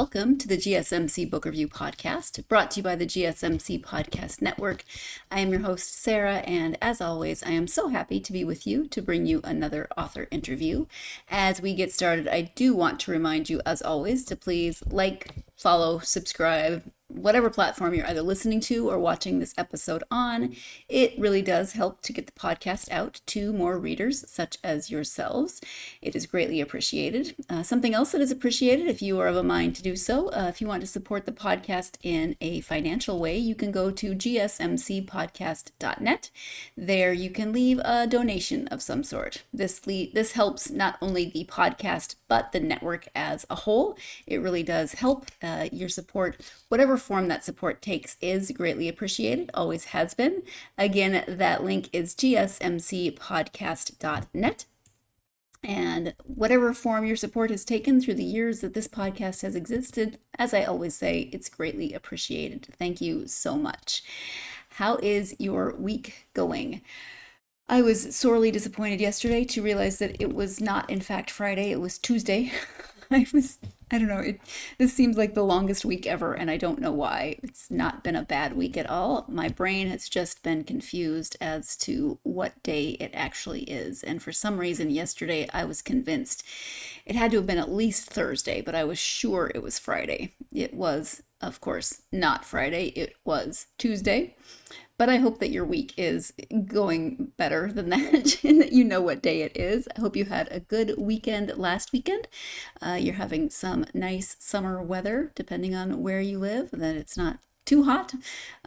welcome to the GSMC Book Review Podcast, brought to you by the GSMC Podcast Network. I am your host, Sarah, and as always, I am so happy to be with you to bring you another author interview. As we get started, I do want to remind you, as always, to please like, follow, subscribe, whatever platform you're either listening to or watching this episode on. It really does help to get the podcast out to more readers such as yourselves. It is greatly appreciated. Something else that is appreciated, if you are of a mind to do so, if you want to support the podcast in a financial way, you can go to gsmcpodcast.net. There you can leave a donation of some sort. This helps not only the podcast, but the network as a whole. It really does help. Your support, whatever form that support takes, is greatly appreciated, always has been. Again, that link is gsmcpodcast.net. And whatever form your support has taken through the years that this podcast has existed, as I always say, it's greatly appreciated. Thank you so much. How is your week going? I was sorely disappointed yesterday to realize that it was not, in fact, Friday, it was Tuesday. I don't know, this seems like the longest week ever, and I don't know why. It's not been a bad week at all. My brain has just been confused as to what day it actually is. And for some reason, yesterday, I was convinced it had to have been at least Thursday, but I was sure it was Friday. It was, of course, not Friday. It was Tuesday. But I hope that your week is going better than that and that you know what day it is. I hope you had a good weekend last weekend. You're having some nice summer weather, depending on where you live, that it's not too hot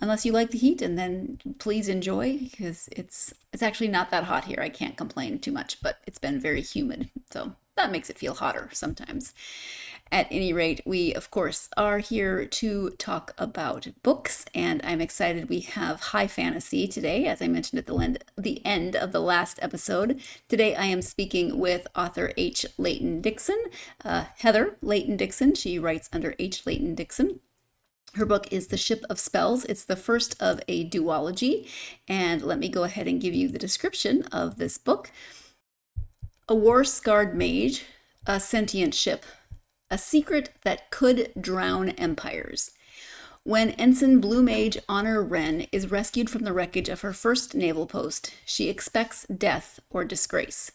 unless you like the heat, and then please enjoy, because it's actually not that hot here. I can't complain too much, but it's been very humid, so that makes it feel hotter sometimes. At any rate, we, of course, are here to talk about books, and I'm excited we have high fantasy today, as I mentioned at the end of the last episode. Today, I am speaking with author H. Leighton Dickson, Heather Leighton Dickson. She writes under H. Leighton Dickson. Her book is The Ship of Spells. It's the first of a duology, and let me go ahead and give you the description of this book. A war-scarred mage, a sentient ship, a secret that could drown empires. When Ensign Blue Mage Honor Renn is rescued from the wreckage of her first naval post, she expects death or disgrace.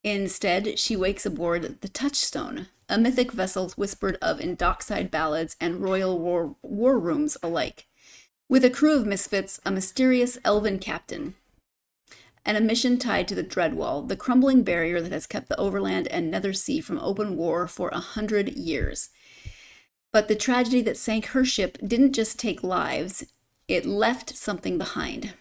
Instead, she wakes aboard the Touchstone, a mythic vessel whispered of in dockside ballads and royal war rooms alike. With a crew of misfits, a mysterious elven captain, and a mission tied to the Dreadwall, the crumbling barrier that has kept the overland and nether sea from open war for 100 years. But the tragedy that sank her ship didn't just take lives, it left something behind.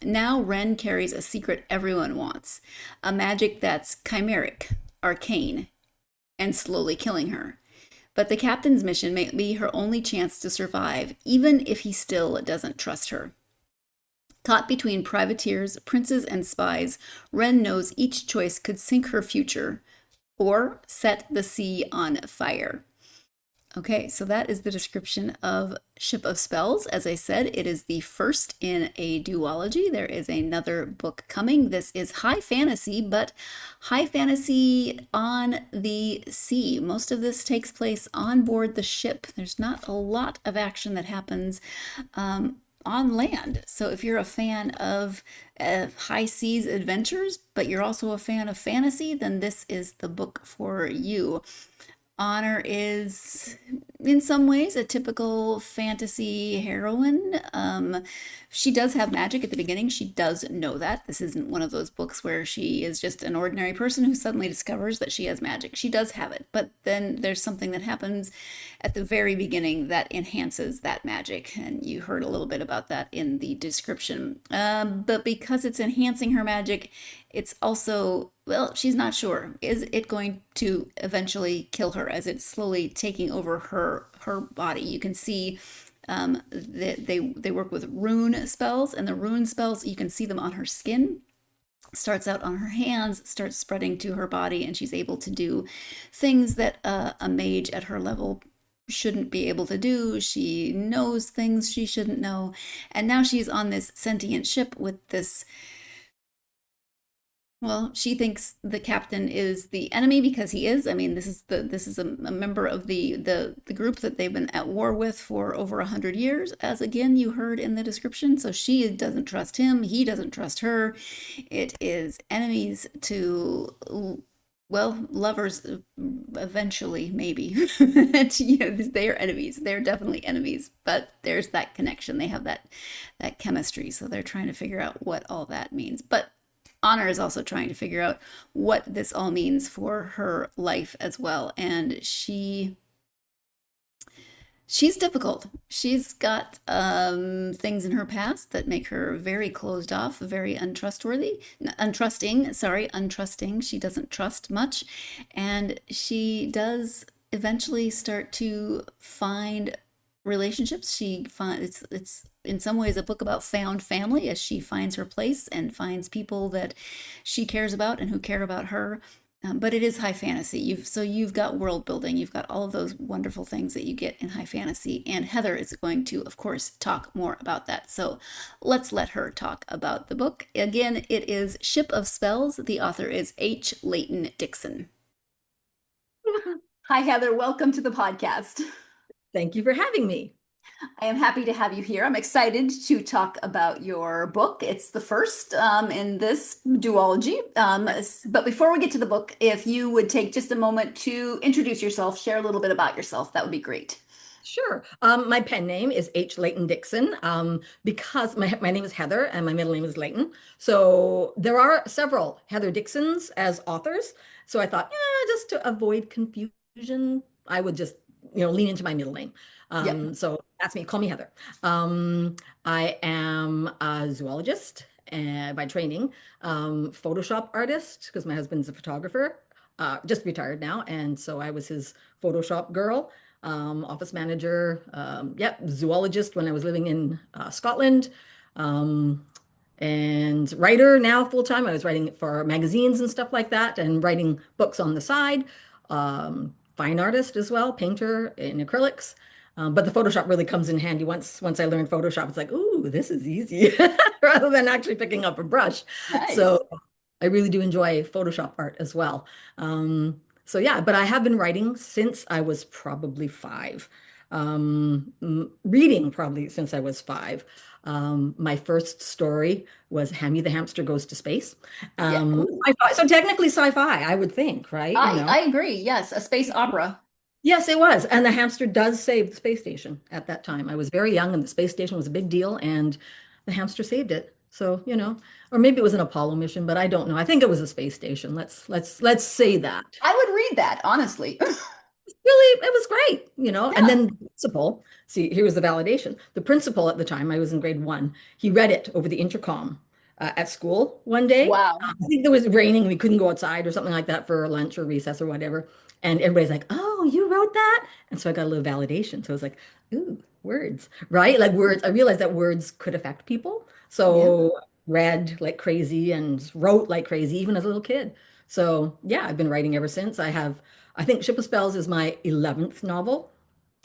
Now Renn carries a secret everyone wants, a magic that's chimeric, arcane, and slowly killing her. But the captain's mission may be her only chance to survive, even if he still doesn't trust her. Caught between privateers, princes, and spies, Renn knows each choice could sink her future or set the sea on fire. Okay, so that is the description of Ship of Spells. As I said, it is the first in a duology. There is another book coming. This is high fantasy, but high fantasy on the sea. Most of this takes place on board the ship. There's not a lot of action that happens on land. So if you're a fan of high seas adventures, but you're also a fan of fantasy, then this is the book for you. Honor is, in some ways, a typical fantasy heroine. She does have magic at the beginning. She does know that. This isn't one of those books where she is just an ordinary person who suddenly discovers that she has magic. She does have it, but then there's something that happens at the very beginning that enhances that magic, and you heard a little bit about that in the description. But because it's enhancing her magic, it's also, well, she's not sure. Is it going to eventually kill her as it's slowly taking over her body? You can see they work with rune spells, and the rune spells, you can see them on her skin. Starts out on her hands, starts spreading to her body, and she's able to do things that a mage at her level shouldn't be able to do. She knows things she shouldn't know, and now she's on this sentient ship with this Well, she thinks the captain is the enemy because he is. I mean, this is a member of the group that they've been at war with for over 100 years, as again you heard in the description. So she doesn't trust him, he doesn't trust her. It is enemies to, well, lovers eventually, maybe. They are enemies. They're definitely enemies, but there's that connection. They have that chemistry, so they're trying to figure out what all that means. But Honor is also trying to figure out what this all means for her life as well. And she's difficult. She's got things in her past that make her very closed off, very untrustworthy, untrusting. Sorry, untrusting. She doesn't trust much, and she does eventually start to find relationships. She finds it's in some ways a book about found family as she finds her place and finds people that she cares about and who care about her. But it is high fantasy. You've got world building. You've got all of those wonderful things that you get in high fantasy. And Heather is going to, of course, talk more about that. So let's let her talk about the book. Again, it is Ship of Spells. The author is H. Leighton Dickson. Hi, Heather. Welcome to the podcast. Thank you for having me. I am happy to have you here. I'm excited to talk about your book. It's the first in this duology. But before we get to the book, if you would take just a moment to introduce yourself, share a little bit about yourself, that would be great. Sure. My pen name is H. Leighton Dickson because my name is Heather and my middle name is Leighton. So there are several Heather Dixons as authors. So I thought, yeah, just to avoid confusion, I would just, lean into my middle name. Yep. So that's me. Call me Heather. I am a zoologist by training, Photoshop artist because my husband's a photographer, just retired now. And so I was his Photoshop girl. Office manager, zoologist when I was living in Scotland, um, and writer now full time. I was writing for magazines and stuff like that, and writing books on the side. Fine artist as well, painter in acrylics. But the Photoshop really comes in handy once I learned Photoshop. It's like, ooh, this is easy, rather than actually picking up a brush. Nice. So I really do enjoy Photoshop art as well. So yeah, but I have been writing since I was probably five. Reading probably since I was five. My first story was Hammy the Hamster Goes to Space. Yeah. Ooh. So technically sci-fi, I would think, right? I agree. Yes, a space opera. Yes, it was. And the hamster does save the space station at that time. I was very young and the space station was a big deal and the hamster saved it. So, or maybe it was an Apollo mission, but I don't know. I think it was a space station. Let's say that. I would read that, honestly. Really, it was great, And Yeah. then the principal, see, here was the validation. The principal at the time, I was in grade one, he read it over the intercom at school one day. Wow. I think it was raining, we couldn't go outside or something like that for lunch or recess or whatever. And everybody's like, "Oh, you wrote that?" And so I got a little validation. So I was like, "Ooh, words, right? Like words." I realized that words could affect people. Yeah. So read like crazy and wrote like crazy, even as a little kid. So yeah, I've been writing ever since. I think Ship of Spells is my 11th novel.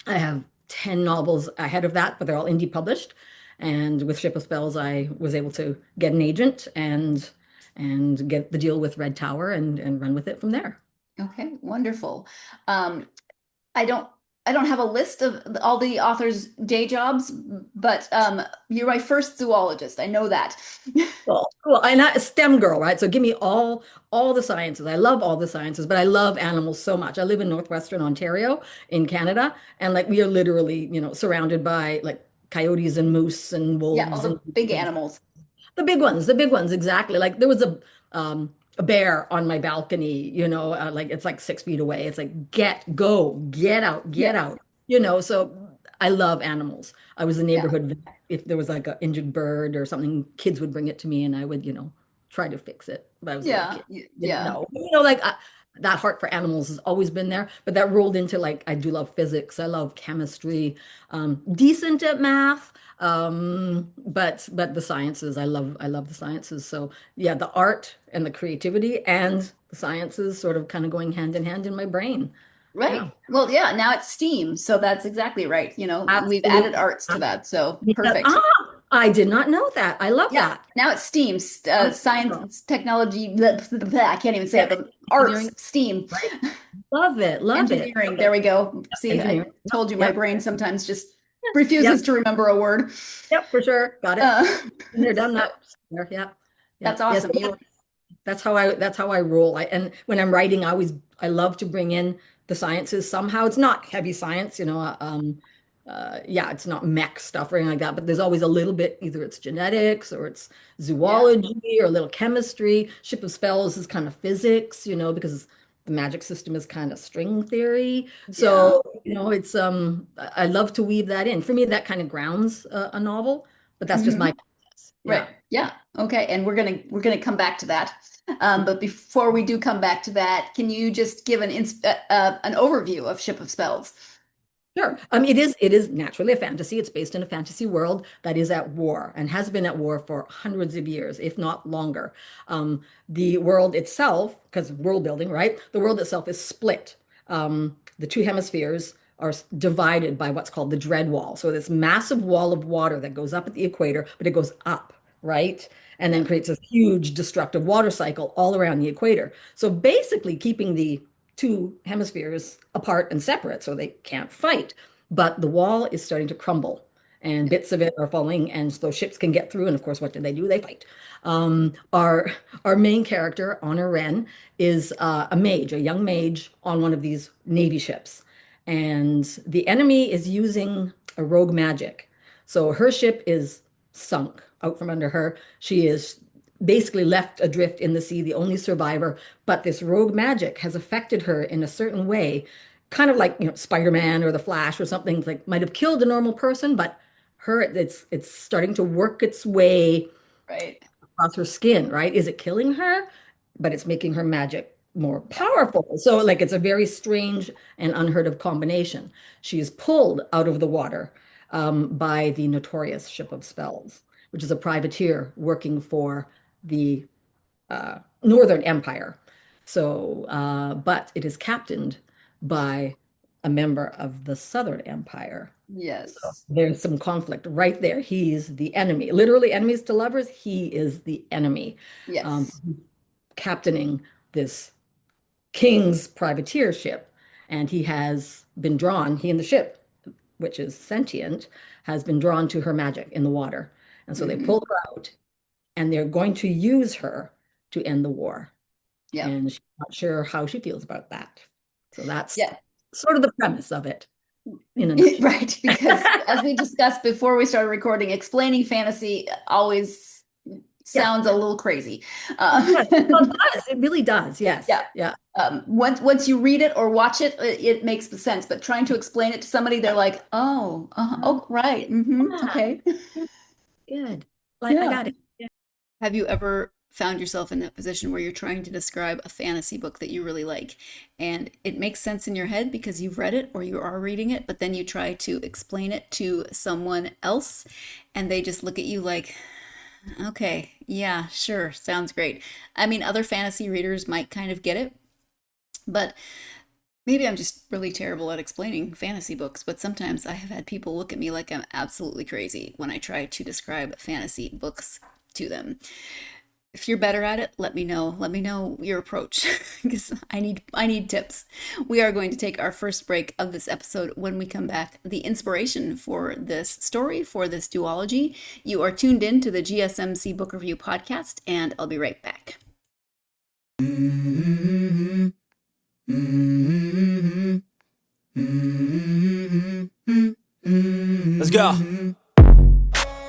I have 10 novels ahead of that, but they're all indie published. And with Ship of Spells, I was able to get an agent and get the deal with Red Tower and run with it from there. Okay, wonderful. Um, I don't I don't have a list of all the authors' day jobs, but you're my first zoologist. I know that. Cool, cool. I'm not a STEM girl, right? So give me all the sciences. I love all the sciences, but I love animals so much. I live in northwestern Ontario in Canada, and like we are literally, surrounded by like coyotes and moose and Yeah, all wolves and the big animals. the big ones, exactly. Like there was a bear on my balcony, like it's like 6 feet away. It's like go, get Yeah, out, So I love animals. I was the yeah, neighborhood vet. If there was like an injured bird or something, kids would bring it to me and I would, try to fix it. But I was a little yeah, kid, didn't yeah. know. That heart for animals has always been there, but that rolled into like I do love physics. I love chemistry, decent at math. But the sciences, I love the sciences. So yeah, the art and the creativity and the sciences sort of kind of going hand in hand in my brain. Yeah, Right. Well, yeah, now it's STEAM, so that's exactly right. We've added absolutely. arts to that, so Yeah. perfect. I did not know that. I love Yeah, that. now it's STEAM, Oh, science, technology, blah, blah, blah, I can't even say yeah, it, but arts, engineering, STEAM, right? Love it. Love it. engineering. Love There it. we go. See, I Engineering. Yep. told you my Yep. brain sometimes just Yep. refuses to remember a word. Yep. For sure. Got it. Uh, And they're done so that. There. Yep. that's Yep. Yes. awesome. You, That's how I roll. And when I'm writing, I love to bring in the sciences somehow. It's not heavy science, yeah, it's not mech stuff or anything like that, but there's always a little bit, either it's genetics or it's yeah, zoology or a little chemistry. Ship of Spells is kind of physics, because the magic system is kind of string theory. yeah. So, it's I love to weave that in. For me, that kind of grounds a novel, but that's just my Mhm. process. Right. Yeah. Yeah. Okay. And we're gonna come back to that. But before we do come back to that, can you just give an overview of Ship of Spells? Sure. It is naturally a fantasy. It's based in a fantasy world that is at war and has been at war for hundreds of years, if not longer. The world itself, because world building, right? The world itself is split. The two hemispheres are divided by what's called the dread wall. So this massive wall of water that goes up at the equator, but it goes up, right? And then Yeah. creates a huge destructive water cycle all around the equator. So basically keeping the two hemispheres apart and separate so they can't fight. But the wall is starting to crumble and bits of it are falling, and so ships can get through. And of course, what do? They fight. Our main character, Honor Renn, is a mage, a young mage on one of these Navy ships. And the enemy is using a rogue magic. So her ship is sunk out from under her. She is basically left adrift in the sea, the only survivor. But this rogue magic has affected her in a certain way, kind of like, Spider-Man or the Flash or something, like might have killed a normal person, but it's starting to work its way Right. across her skin, right? Is it killing her? But it's making her magic more Yeah. powerful. So like it's a very strange and unheard of combination. She is pulled out of the water by the notorious Ship of Spells, which is a privateer working for the Northern Empire. So, but it is captained by a member of the Southern Empire. So Yes. there's some conflict right there. He's the enemy, literally enemies to lovers. He is the enemy, um, Yes. captaining this king's privateer ship. And he and the ship, which is sentient, has been drawn to her magic in the water. And so they Hmm. pull her out and they're going to use her to end the war. Yeah. And she's not sure how she feels about that. So that's Yeah. sort of the premise of it in a nutshell. Right. Because as we discussed before we started recording, explaining fantasy always Yeah. sounds a little crazy. Yes. Well, it does. It really does. Yes. Yeah. Yeah. Once you read it or watch it, it makes sense. But trying to explain it to somebody, they're like, "Oh, oh, right, Yeah. okay." Good. Like I Yeah. got it. Have you ever found yourself in that position where you're trying to describe a fantasy book that you really like, and it makes sense in your head because you've read it or you are reading it, but then you try to explain it to someone else, and they just look at you like, "Okay, yeah, sure, sounds great." I mean, other fantasy readers might kind of get it, but maybe I'm just really terrible at explaining fantasy books, but sometimes I have had people look at me like I'm absolutely crazy when I try to describe fantasy books to them. If you're better at it, let me know. Let me know your approach because I need tips. We are going to take our first break of this episode. When we come back, the inspiration for this story, for this duology, you are tuned in to the GSMC Book Review Podcast, and I'll be right back. Let's go.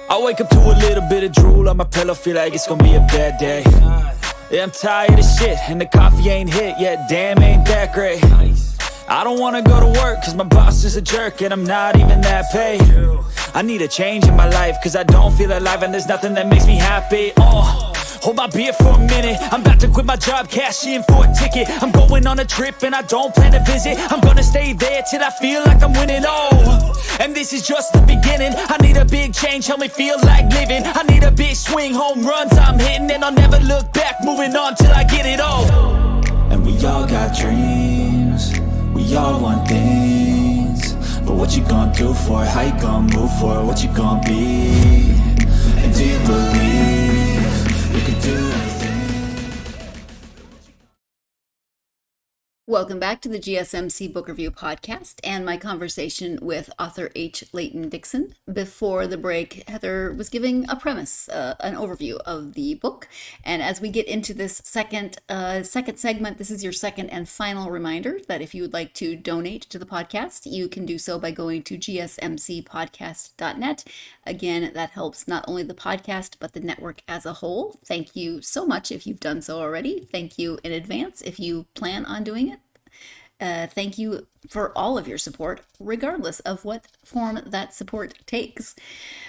I wake up to a little bit of drool on my pillow, feel like it's gonna be a bad day. Yeah, I'm tired of shit, and the coffee ain't hit yet, damn, ain't that great. I don't wanna go to work, cause my boss is a jerk, and I'm not even that paid. I need a change in my life, cause I don't feel alive, and there's nothing that makes me happy. Hold my beer for a minute, I'm about to quit my job, cash in for a ticket. I'm going on a trip and I don't plan to visit. I'm gonna stay there till I feel like I'm winning, and this is just the beginning. I need a big change, help me feel like living. I need a big swing, home runs I'm hitting, and I'll never look back, moving on till I get it all. And we all got dreams, we all want things, but what you gonna do for it? How you gonna move for it? What you gonna be? And do you believe you can do anything? Welcome back to the GSMC Book Review Podcast and my conversation with author H. Leighton Dickson. Before the break, Heather was giving a premise, an overview of the book. And as we get into this second segment, this is your second and final reminder that if you would like to donate to the podcast, you can do so by going to gsmcpodcast.net. Again, that helps not only the podcast, but the network as a whole. Thank you so much if you've done so already. Thank you in advance if you plan on doing it. Thank you for all of your support, regardless of what form that support takes.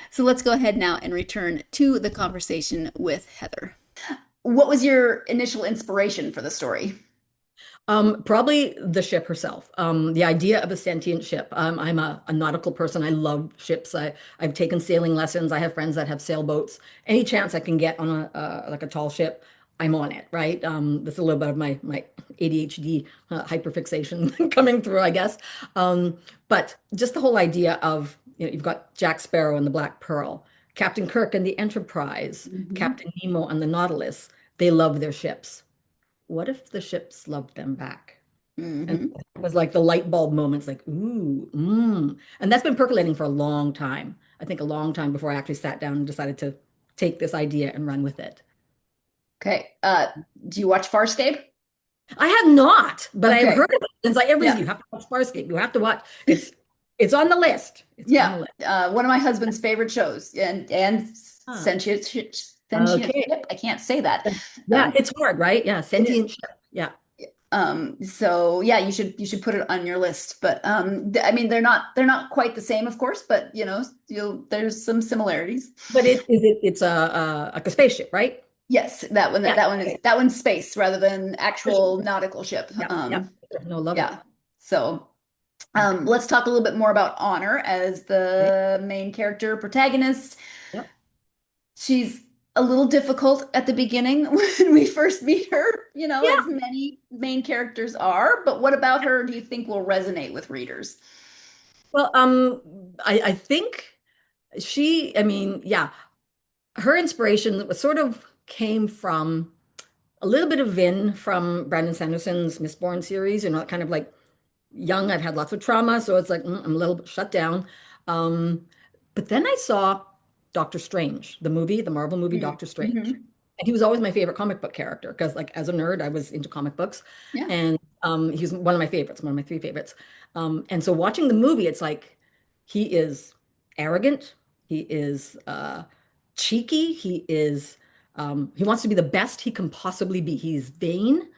So let's go ahead now and return to the conversation with Heather. What was your initial inspiration for the story? Probably the ship herself. The idea of a sentient ship. I'm a nautical person. I love ships. I've taken sailing lessons. I have friends that have sailboats. Any chance I can get on a tall ship, I'm on it, right? That's a little bit of my ADHD hyperfixation coming through, I guess. But just the whole idea of, you've got Jack Sparrow and the Black Pearl, Captain Kirk and the Enterprise, Captain Nemo and the Nautilus. They love their ships. What if the ships loved them back? And it was like the light bulb moments, like, ooh, And that's been percolating for a long time. I think a long time before I actually sat down and decided to take this idea and run with it. Okay. Do you watch Farscape? I have not, but Okay. I've heard of it. It's like everything. Yeah. You have to watch Farscape. You have to watch. It's on the list. It's Yeah. on the list. One of my husband's favorite shows, and sentient ship. Okay. I can't say that. Yeah, it's hard, right? Yeah, sentient ship. Yeah. So yeah, you should put it on your list. But I mean, they're not quite the same, of course, but there's some similarities. But it's like a spaceship, right? Yes, that one. Yeah. That one's space rather than actual nautical ship. Yeah. No, love Yeah. it. So let's talk a little bit more about Honor as the main character protagonist. Yep. She's a little difficult at the beginning when we first meet her, as many main characters are. But what about her do you think will resonate with readers? Well, I think her inspiration was sort of came from a little bit of Vin from Brandon Sanderson's Mistborn series, kind of like young, I've had lots of trauma, so it's like I'm a little bit shut down. But then I saw Doctor Strange, the Marvel movie Doctor Strange. And he was always my favorite comic book character because, like, as a nerd, I was into comic books. Yeah. And he's one of my favorites, one of my three favorites. And so watching the movie, it's like he is arrogant, he is cheeky, he wants to be the best he can possibly be. He's vain,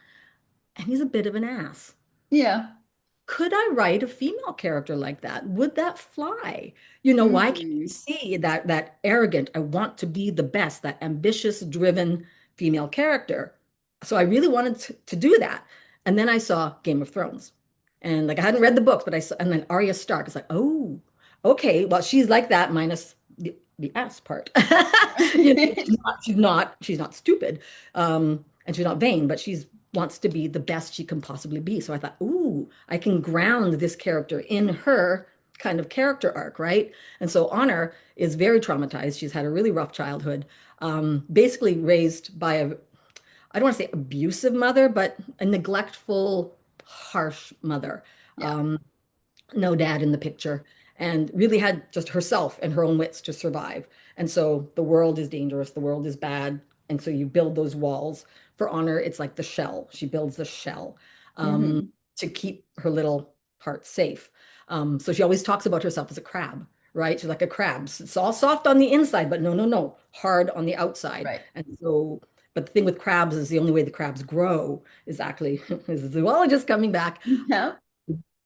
and he's a bit of an ass. Yeah. Could I write a female character like that? Would that fly? Why can't you see that arrogant, I want to be the best, that ambitious, driven female character? So I really wanted to do that. And then I saw Game of Thrones. And I hadn't read the books, but and then Arya Stark is like, oh, okay, well, she's like that minus the ass part. She's not stupid. And she's not vain, but she's wants to be the best she can possibly be. So I thought, ooh, I can ground this character in her kind of character arc, right? And so Honor is very traumatized. She's had a really rough childhood, basically raised by I don't want to say abusive mother, but a neglectful, harsh mother. Yeah. No dad in the picture, and really had just herself and her own wits to survive. And so the world is dangerous, the world is bad. And so you build those walls. For Honor, it's like the shell. She builds the shell to keep her little heart safe. So she always talks about herself as a crab, right? She's like a crab. It's all soft on the inside, but no, hard on the outside. Right. And so, but the thing with crabs is the only way the crabs grow is actually, as a zoologist coming back, Yeah.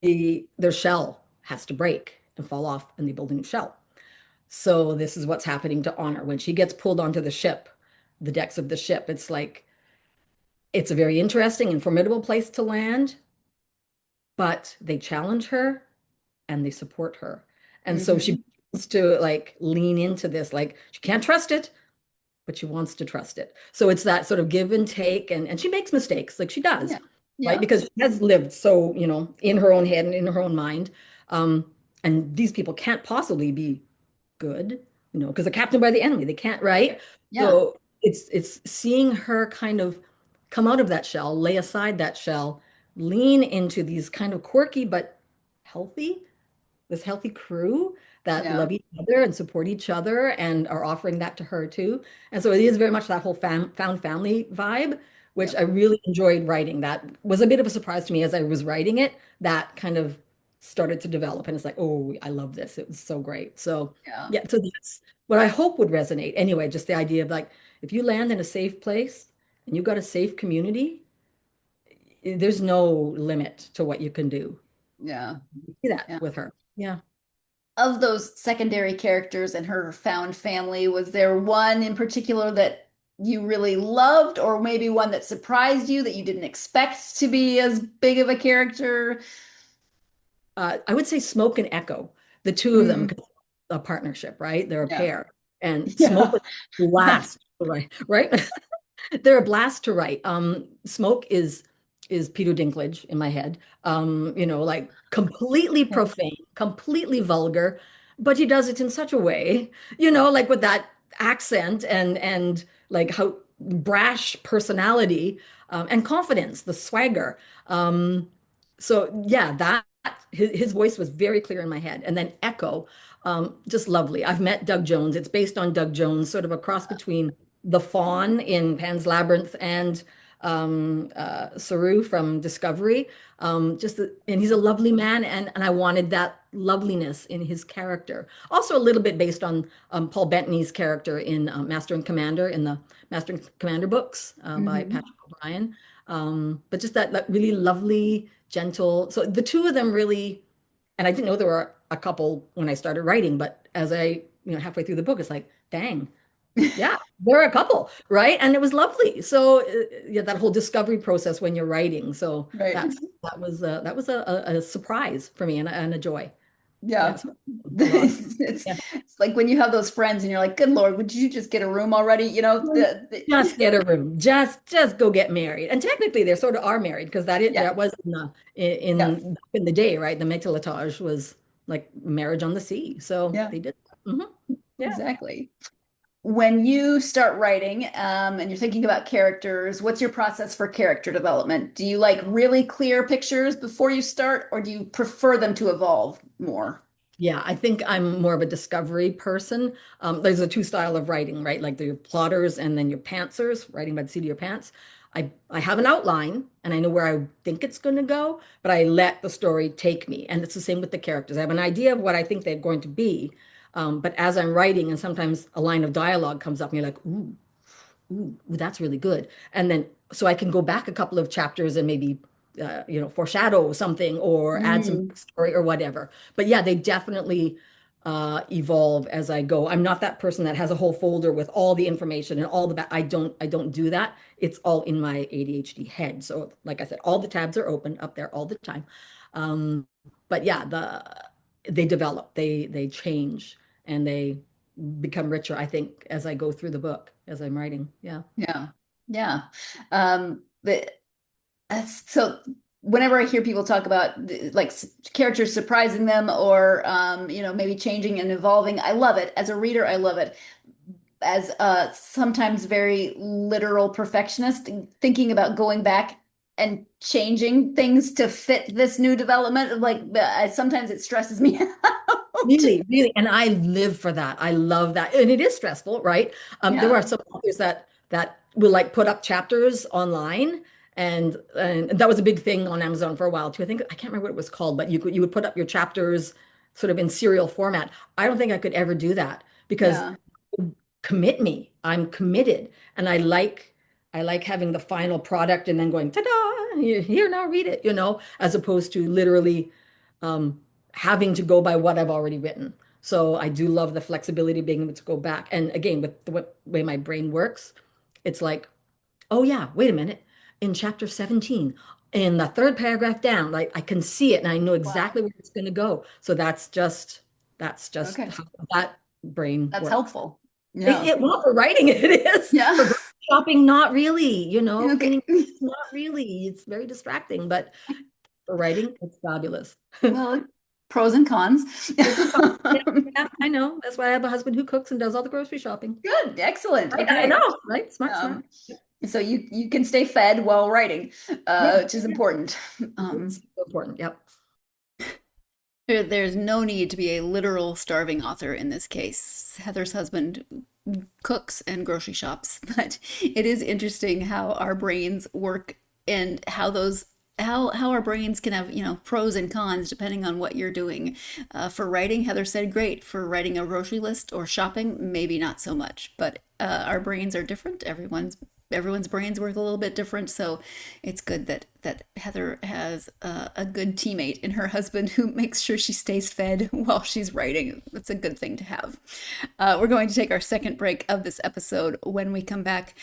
their shell has to break and fall off, and they build a new shell. So this is what's happening to Honor. When she gets pulled onto the ship, the decks of the ship, it's like, it's a very interesting and formidable place to land, but they challenge her and they support her. And so she wants to lean into this, she can't trust it, but she wants to trust it. So it's that sort of give and take, and she makes mistakes, like she does, right? Because she has lived so, in her own head and in her own mind. And these people can't possibly be good. because they're captained by the enemy. They can't, right? Yeah. So it's seeing her kind of come out of that shell, lay aside that shell, lean into these kind of quirky but healthy, this healthy crew that Yeah. love each other and support each other and are offering that to her too. And so it is very much that whole found family vibe, which Yep. I really enjoyed writing. That was a bit of a surprise to me as I was writing it. That kind of started to develop, and it's like, oh, I love this. It was so great. So Yeah. yeah, so that's what I hope would resonate. Anyway, just the idea of like if you land in a safe place and you've got a safe community, there's no limit to what you can do. Yeah. You see that Yeah. with her. Yeah. Of those secondary characters in her found family, was there one in particular that you really loved, or maybe one that surprised you that you didn't expect to be as big of a character? I would say Smoke and Echo, the two of them, Mm, 'cause a partnership, right? They're a yeah. pair. And Smoke Yeah. was a blast, right? They're a blast to write. Smoke is Peter Dinklage in my head. Like completely profane, completely vulgar, but he does it in such a way, like with that accent and like how brash personality and confidence, the swagger. So yeah, that his voice was very clear in my head. And then Echo, just lovely. I've met Doug Jones. It's based on Doug Jones, sort of a cross between the fawn in Pan's Labyrinth and Saru from Discovery. And he's a lovely man, and I wanted that loveliness in his character. Also, a little bit based on Paul Bettany's character in Master and Commander in the Master and Commander books by Hmm. Patrick O'Brien. But just that really lovely, gentle. So the two of them really, and I didn't know there were a couple when I started writing, but as I, halfway through the book, it's like, dang, yeah, there are a couple, right? And it was lovely. So yeah, that whole discovery process when you're writing. So Right. that was a surprise for me and a joy. Yeah, Yeah. so a lot. It's Yeah. it's like when you have those friends and you're like, good Lord, would you just get a room already? Just get a room. Just go get married. And technically, they sort of are married because Yeah. that was Yeah. back in the day, right? The métillage was like marriage on the sea. So Yeah. they did. Hmm. Yeah. Exactly. When you start writing, and you're thinking about characters, what's your process for character development? Do you like really clear pictures before you start, or do you prefer them to evolve more? Yeah, I think I'm more of a discovery person. There's a two style of writing, right? Like the plotters and then your pantsers, writing by the seat of your pants. I have an outline and I know where I think it's going to go, but I let the story take me. And it's the same with the characters. I have an idea of what I think they're going to be, but as I'm writing, and sometimes a line of dialogue comes up, and you're like, ooh, that's really good. And then so I can go back a couple of chapters and maybe foreshadow something or add some Mm, story or whatever. But yeah, they definitely evolve as I go. I'm not that person that has a whole folder with all the information and all the I don't do that. It's all in my ADHD head. So like I said, all the tabs are open up there all the time. Um, but yeah, they develop, they change, and they become richer, I think, as I go through the book, as I'm writing. Yeah. yeah. Yeah. But so whenever I hear people talk about like characters surprising them or maybe changing and evolving, I love it. As a reader, I love it. As a sometimes very literal perfectionist, thinking about going back and changing things to fit this new development, like sometimes it stresses me out. Really, really. And I live for that. I love that. And it is stressful, right? There Yeah. are some authors that will like put up chapters online. And that was a big thing on Amazon for a while too. I can't remember what it was called, but you would put up your chapters sort of in serial format. I don't think I could ever do that because Yeah. commit me. I'm committed. And I like having the final product and then going, ta-da, here now read it, as opposed to literally um, having to go by what I've already written. So I do love the flexibility of being able to go back. And again, with the way my brain works, it's like, oh yeah, wait a minute. In chapter 17, in the third paragraph down, like I can see it and I know Wow. exactly where it's going to go. So that's just Okay. how that brain That's works. helpful. Yeah. Well, for writing it is. For Yeah. grocery shopping, not really, Okay. cleaning, not really. It's very distracting, but for writing, it's fabulous. Well, Pros and cons. Yeah, I know. That's why I have a husband who cooks and does all the grocery shopping. Good, excellent. Right? Okay. I know, right? Smart, Um, smart. so you can stay fed while writing, Yeah, which is important. it's so important. Yep. There's no need to be a literal starving author in this case. Heather's husband cooks and grocery shops, but it is interesting how our brains work and how those how our brains can have, pros and cons depending on what you're doing. For writing, Heather said great. For writing a grocery list or shopping, maybe not so much. But our brains are different. Everyone's brains work a little bit different, so it's good that Heather has a good teammate in her husband who makes sure she stays fed while she's writing. That's a good thing to have. We're going to take our second break of this episode. When we come back,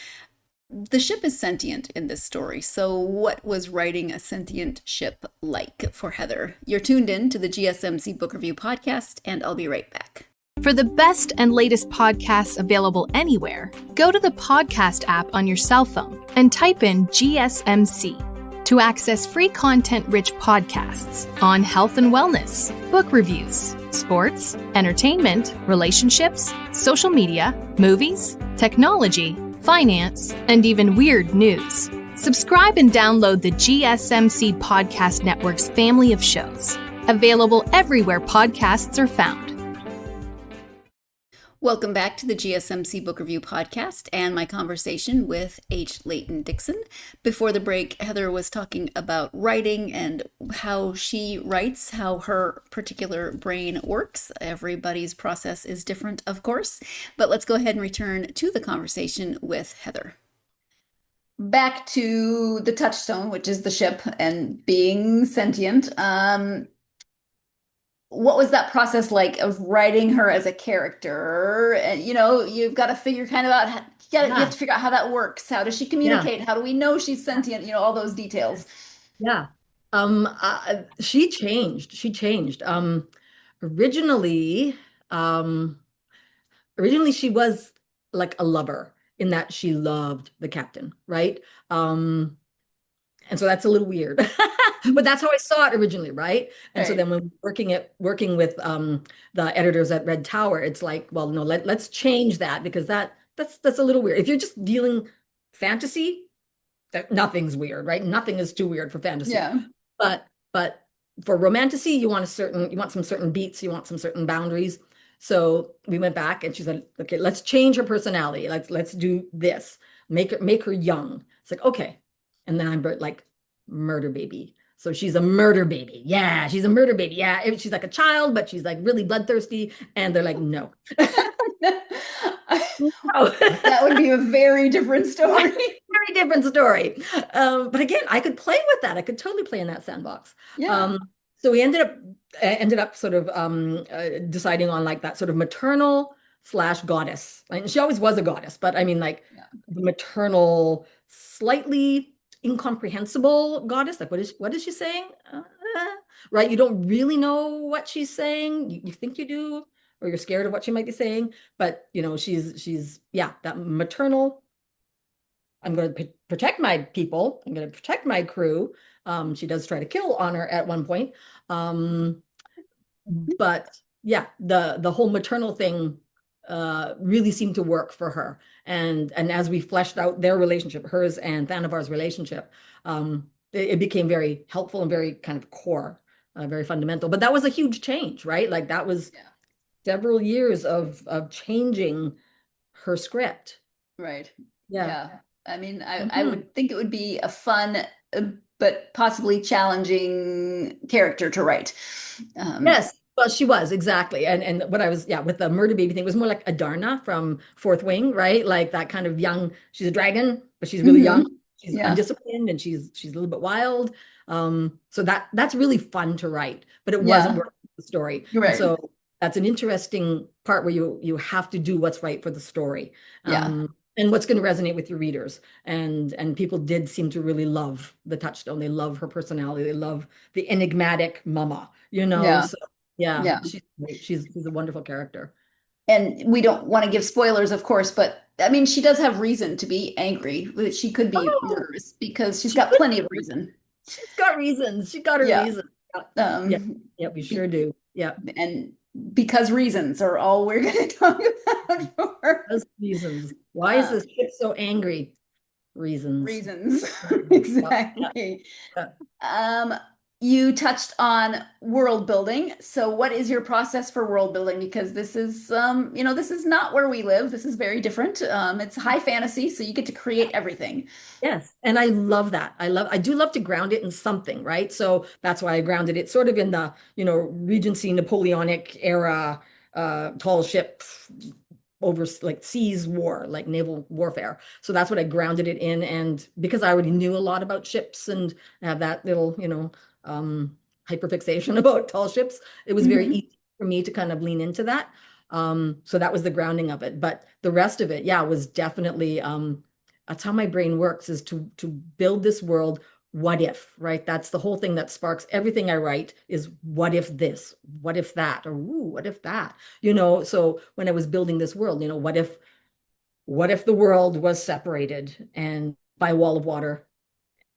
the ship is sentient in this story. So what was writing a sentient ship like for Heather? You're tuned in to the GSMC Book Review Podcast, and I'll be right back. For the best and latest podcasts available anywhere, go to the podcast app on your cell phone and type in GSMC to access free content-rich podcasts on health and wellness, book reviews, sports, entertainment, relationships, social media, movies, technology, finance, and even weird news. Subscribe and download the GSMC Podcast Network's family of shows, available everywhere podcasts are found. Welcome back to the GSMC Book Review Podcast and my conversation with H. Leighton Dickson. Before the break, Heather was talking about writing and how she writes, how her particular brain works. Everybody's process is different, of course, but let's go ahead and return to the conversation with Heather. Back to the touchstone, which is the ship and being sentient. What was that process like of writing her as a character? And you've got to figure kind of out, you have to figure out how that works. How does she communicate? How do we know she's sentient? All those details. Yeah. She changed. Originally, she was like a lover in that she loved the captain, right? And so that's a little weird, but that's how I saw it originally, right? And so then when working with the editors at Red Tower, it's like, well, no, let's change that because that's a little weird. If you're just dealing fantasy, nothing's weird, right? Nothing is too weird for fantasy. Yeah. But for romantasy, you want some certain beats, you want some certain boundaries. So we went back and she said, okay, let's change her personality. Let's do this. Make her young. It's like, okay. And then I'm like, murder baby. So she's a murder baby. Yeah, she's a murder baby. Yeah, she's like a child, but she's like really bloodthirsty. And they're like, no. That would be a very different story. Very different story. But again, I could play with that. I could totally play in that sandbox. Yeah. So we ended up sort of deciding on like that sort of maternal / goddess. And she always was a goddess, but I mean like the maternal, slightly incomprehensible goddess. Like what is she saying? Right? You don't really know what she's saying. You think you do, or you're scared of what she might be saying. But she's that maternal. I'm going to protect my people. I'm going to protect my crew. She does try to kill Honor at one point. But yeah, the whole maternal thing really seemed to work for her. And as we fleshed out their relationship, hers and Thanavar's relationship, it became very helpful and very kind of core, very fundamental. But that was a huge change, right? Like that was several years of changing her script. Right. Yeah. I mean, I would think it would be a fun, but possibly challenging character to write. Yes. Well, she was exactly. And what I was, with the murder baby thing was more like Adarna from Fourth Wing, right? Like that kind of young, she's a dragon, but she's really young. She's undisciplined and she's a little bit wild. So that's really fun to write, but it wasn't working for the story. Right. So that's an interesting part where you have to do what's right for the story. And what's going to resonate with your readers. And people did seem to really love the touchstone. They love her personality. They love the enigmatic mama, So, she's great. She's a wonderful character. And we don't want to give spoilers, of course, but I mean, she does have reason to be angry. She could be murderous because she's got plenty of reason. She's got reasons. She got her reason. Yeah, Um, yeah, we sure be- do. Yeah, and because reasons are all we're going to talk about for those reasons. Why is uh, this ship so angry? Reasons. reasons. Yeah, yeah, Exactly. yeah. Um, you touched on world building. So what is your process for world building? Because this is, this is not where we live. This is very different. It's high fantasy, so you get to create everything. Yes. And I love that. I do love to ground it in something, right? So that's why I grounded it sort of in the, Regency Napoleonic era, tall ship over like seas war, like naval warfare. So that's what I grounded it in. And because I already knew a lot about ships and have that little, hyperfixation about tall ships, it was very Mhm. easy for me to kind of lean into that. So that was the grounding of it. But the rest of it, yeah, was definitely that's how my brain works, is to build this world. What if, right? That's the whole thing that sparks everything I write, is what if this, what if that, or ooh, what if that? So when I was building this world, what if the world was separated and by a wall of water,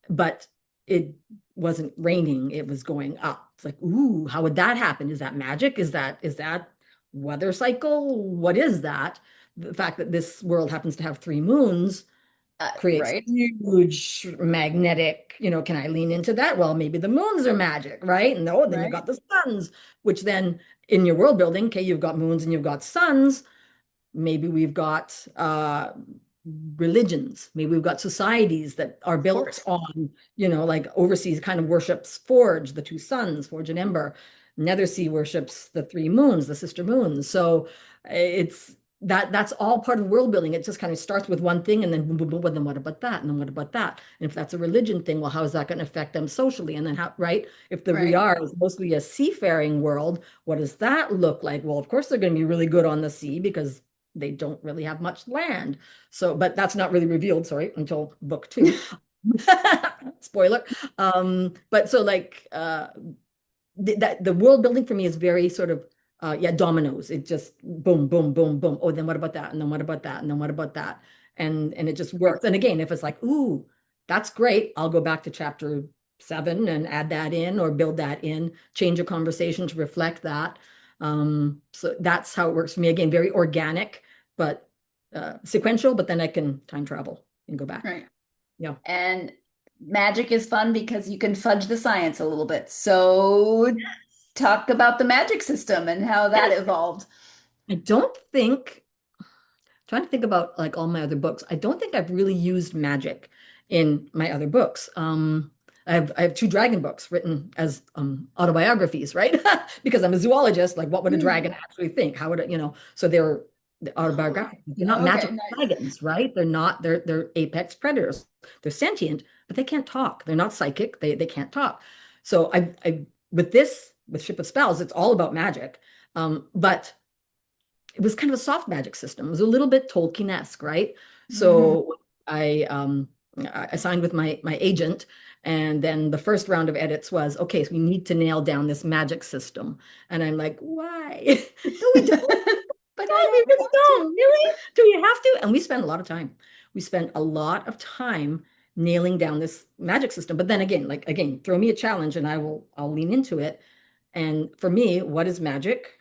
but it wasn't raining, it was going up. It's like, ooh, how would that happen? Is that magic? Is that weather cycle? What is that? The fact that this world happens to have three moons creates Right, huge magnetic, can I lean into that? Well, maybe the moons are magic, right? No, then you've right, got the suns, which then in your world building, okay, you've got moons and you've got suns. Maybe we've got religions. Maybe we've got societies that are of built course. on, like overseas kind of worships Forge, the two suns, Forge and Ember. Nethersea worships the three moons, the sister moons. So it's that's all part of world building. It just kind of starts with one thing and then boom, boom, boom, and then what about that? And then what about that? And if that's a religion thing, well, how is that going to affect them socially? And then how, right? If the we Right. are is mostly a seafaring world, what does that look like? Well, of course they're going to be really good on the sea because they don't really have much land. So, but that's not really revealed, sorry, until book 2. Spoiler. But so like the world building for me is very sort of yeah, dominoes. It just boom, boom, boom, boom. Oh, then what about that? And then what about that? And then what about that? And it just works. And again, if it's like, ooh, that's great, I'll go back to chapter 7 and add that in or build that in, change a conversation to reflect that. So that's how it works for me. Again, very organic, but sequential, but then I can time travel and go back. Right. Yeah. And magic is fun because you can fudge the science a little bit. So talk about the magic system and how that Yes. evolved. I don't think, trying to think about like all my other books, I don't think I've really used magic in my other books. I have 2 dragon books written as autobiographies, right? Because I'm a zoologist. Like, what would a Hmm. dragon actually think? How would it, so they're Oh, autobiographical. They're not okay, magical nice. dragons, right? They're apex predators. They're sentient, but they can't talk. They're not psychic. They can't talk. So I with Ship of Spells, it's all about magic. But it was kind of a soft magic system. It was a little bit Tolkien-esque, right? Hmm. So I signed with my agent, and then the first round of edits was, okay, so we need to nail down this magic system. And I'm like, why? No, we don't. But I No, we don't really want don't. to. Really? Do we have to? And we spend a lot of time. We spent a lot of time nailing down this magic system. But then again, throw me a challenge and I'll lean into it. And for me, what is magic?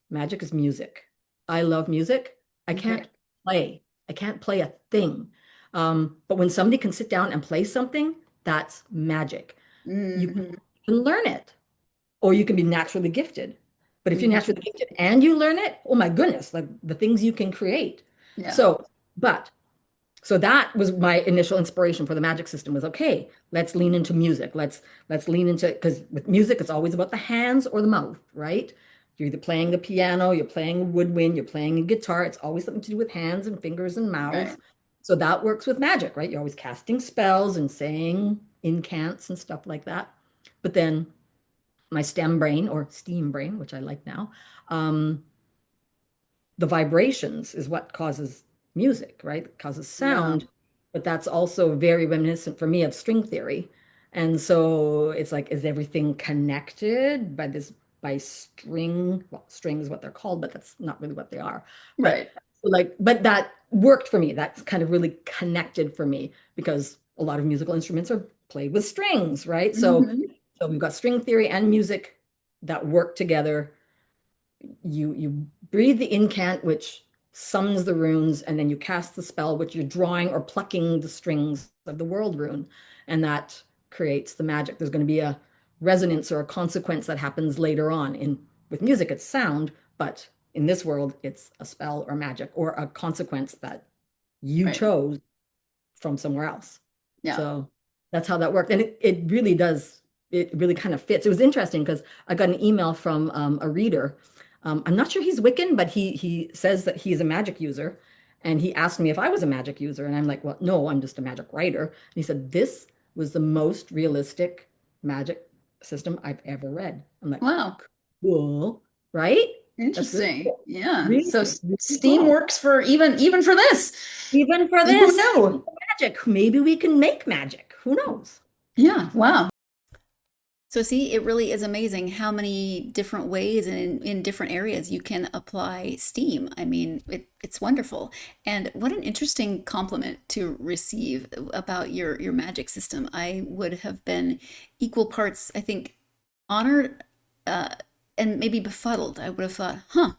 Magic is music. I love music. I Okay. can't play. I can't play a thing. But when somebody can sit down and play something, that's magic. You Hmm. can learn it, or you can be naturally gifted. But if you're Hmm. naturally gifted and you learn it, oh my goodness, like the things you can create. Yeah. So, but so that was my initial inspiration for the magic system, was okay, let's lean into music. Let's lean into, because with music it's always about the hands or the mouth, right? You're either playing the piano, you're playing a woodwind, you're playing a guitar. It's always something to do with hands and fingers and mouth. Right. So that works with magic, right? You're always casting spells and saying incants and stuff like that. But then my STEM brain, or steam brain, which I like now, um, the vibrations is what causes music, right? It causes Yeah. sound, but that's also very reminiscent for me of string theory. And so it's like, is everything connected by string? Well, string is what they're called, but that's not really what they are. But Right. but that worked for me. That's kind of really connected for me because a lot of musical instruments are played with strings, right? So Hmm. So we've got string theory and music that work together. You breathe the incant, which summons the runes, and then you cast the spell, which you're drawing or plucking the strings of the world rune, and that creates the magic. There's going to be a resonance or a consequence that happens later on. With music, it's sound, but in this world, it's a spell or magic or a consequence that you Right. chose from somewhere else. Yeah. So that's how that worked. And it really does, it really kind of fits. It was interesting because I got an email from a reader. I'm not sure he's Wiccan, but he says that he's a magic user. And he asked me if I was a magic user. And I'm like, well, no, I'm just a magic writer. And he said, this was the most realistic magic system I've ever read. I'm like, Wow. cool, right? Interesting. Cool. Yeah. Really, So really Steam cool. works for even for this. Even for Who this knew? magic, maybe we can make magic. Who knows? Yeah. Wow. So see, it really is amazing how many different ways and in different areas you can apply STEAM. I mean, it's wonderful. And what an interesting compliment to receive about your magic system. I would have been equal parts, I think, honored and maybe befuddled. I would have thought, huh.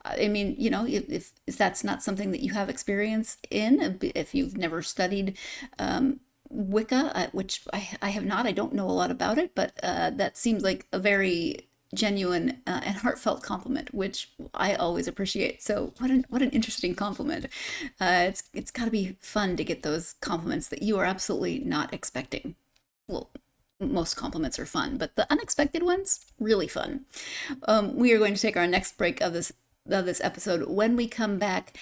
I mean, you know, if that's not something that you have experience in, if you've never studied Wicca, which I have not. I don't know a lot about it, but that seems like a very genuine and heartfelt compliment, which I always appreciate. So what an interesting compliment. It's got to be fun to get those compliments that you are absolutely not expecting. Well, most compliments are fun, but the unexpected ones, really fun. We are going to take our next break of this episode. When we come back,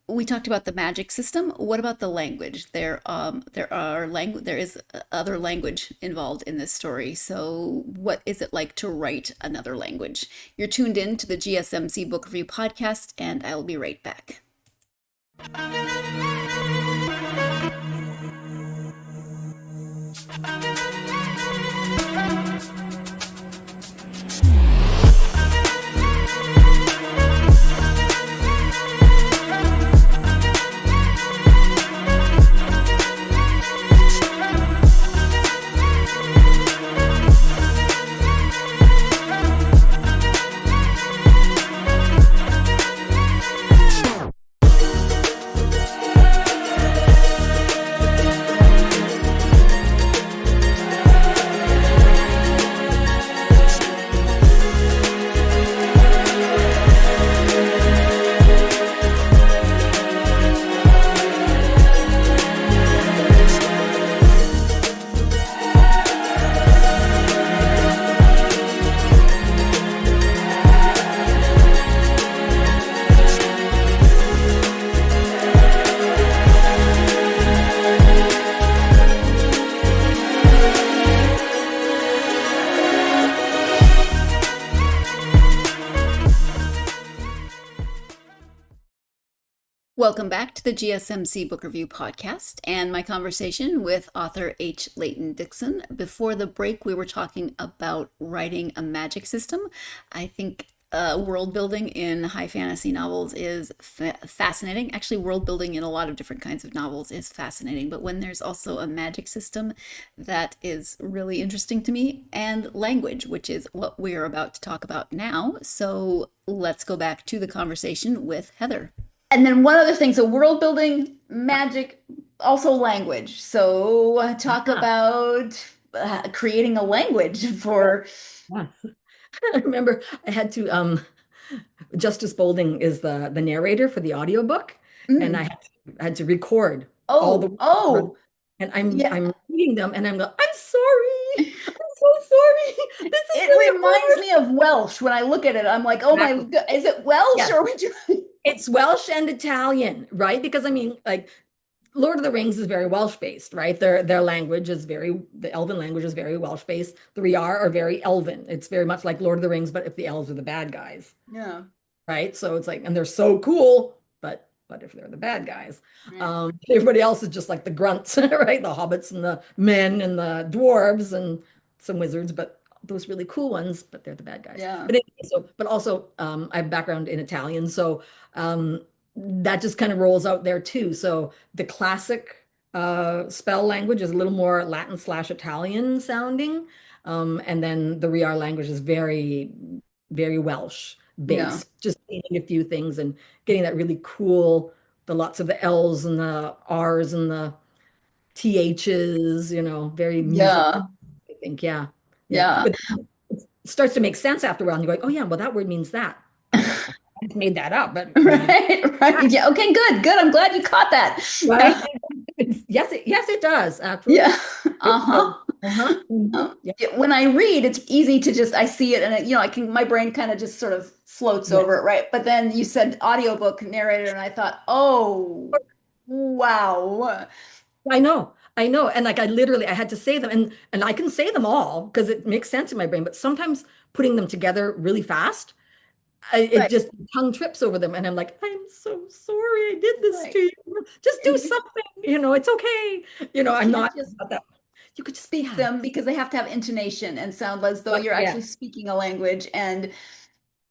we talked about the magic system. What about the language? There is other language involved in this story. So what is it like to write another language? You're tuned in to the GSMC Book Review Podcast, and I'll be right back. Welcome back to the GSMC Book Review Podcast and my conversation with author H. Leighton Dickson. Before the break, we were talking about writing a magic system. I think world building in high fantasy novels is fascinating. Actually, world building in a lot of different kinds of novels is fascinating. But when there's also a magic system, that is really interesting to me. And language, which is what we're about to talk about now. So let's go back to the conversation with Heather. And then one other thing, so world building, magic, also language. So talk about creating a language for... Yes. I remember I had to, Justice Bolding is the narrator for the audiobook, and I had to record all the words. And I'm reading them, and I'm like, I'm sorry. I'm so sorry. This is It reminds me of Welsh. When I look at it, I'm like, oh my God, is it Welsh or would you... It's Welsh and Italian, right? Because I mean, like, Lord of the Rings is very Welsh based, right? Their language is the Elven language is very Welsh based. The Riar are very Elven. It's very much like Lord of the Rings, but if the elves are the bad guys. Yeah. Right. So it's like, and they're so cool, but if they're the bad guys, everybody else is just like the grunts, right? The hobbits and the men and the dwarves and some wizards, but those really cool ones, but they're the bad guys. Yeah. But also, I have background in Italian, so that just kind of rolls out there too. So the classic spell language is a little more Latin slash Italian sounding. And then the Riar language is very, very Welsh Yeah. based, just changing a few things and getting that really cool, the lots of the L's and the R's and the THs, very musical, Yeah. I think. Yeah. Yeah. Yeah. But it starts to make sense after a while. And you're like, oh, yeah, well, that word means that. I just made that up, but it means Right, right. that, Yeah. Okay, good, good. I'm glad you caught that. right? Yes, it does. Absolutely. Yeah. It does. Uh-huh. Uh-huh. Yeah. When I read, it's easy to just I see it and I can my brain kind of just sort of floats Yeah. over it, right? But then you said audiobook narrator and I thought, "Oh, wow." I know. I know. And like I had to say them and I can say them all because it makes sense in my brain, but sometimes putting them together really fast, it Right, just tongue trips over them and I'm like, I'm so sorry I did this right. to you. Just do And something, it's okay. you I'm can't not just about that. You could just, speak yeah. them because they have to have intonation and sound as though you're Yeah. actually speaking a language. And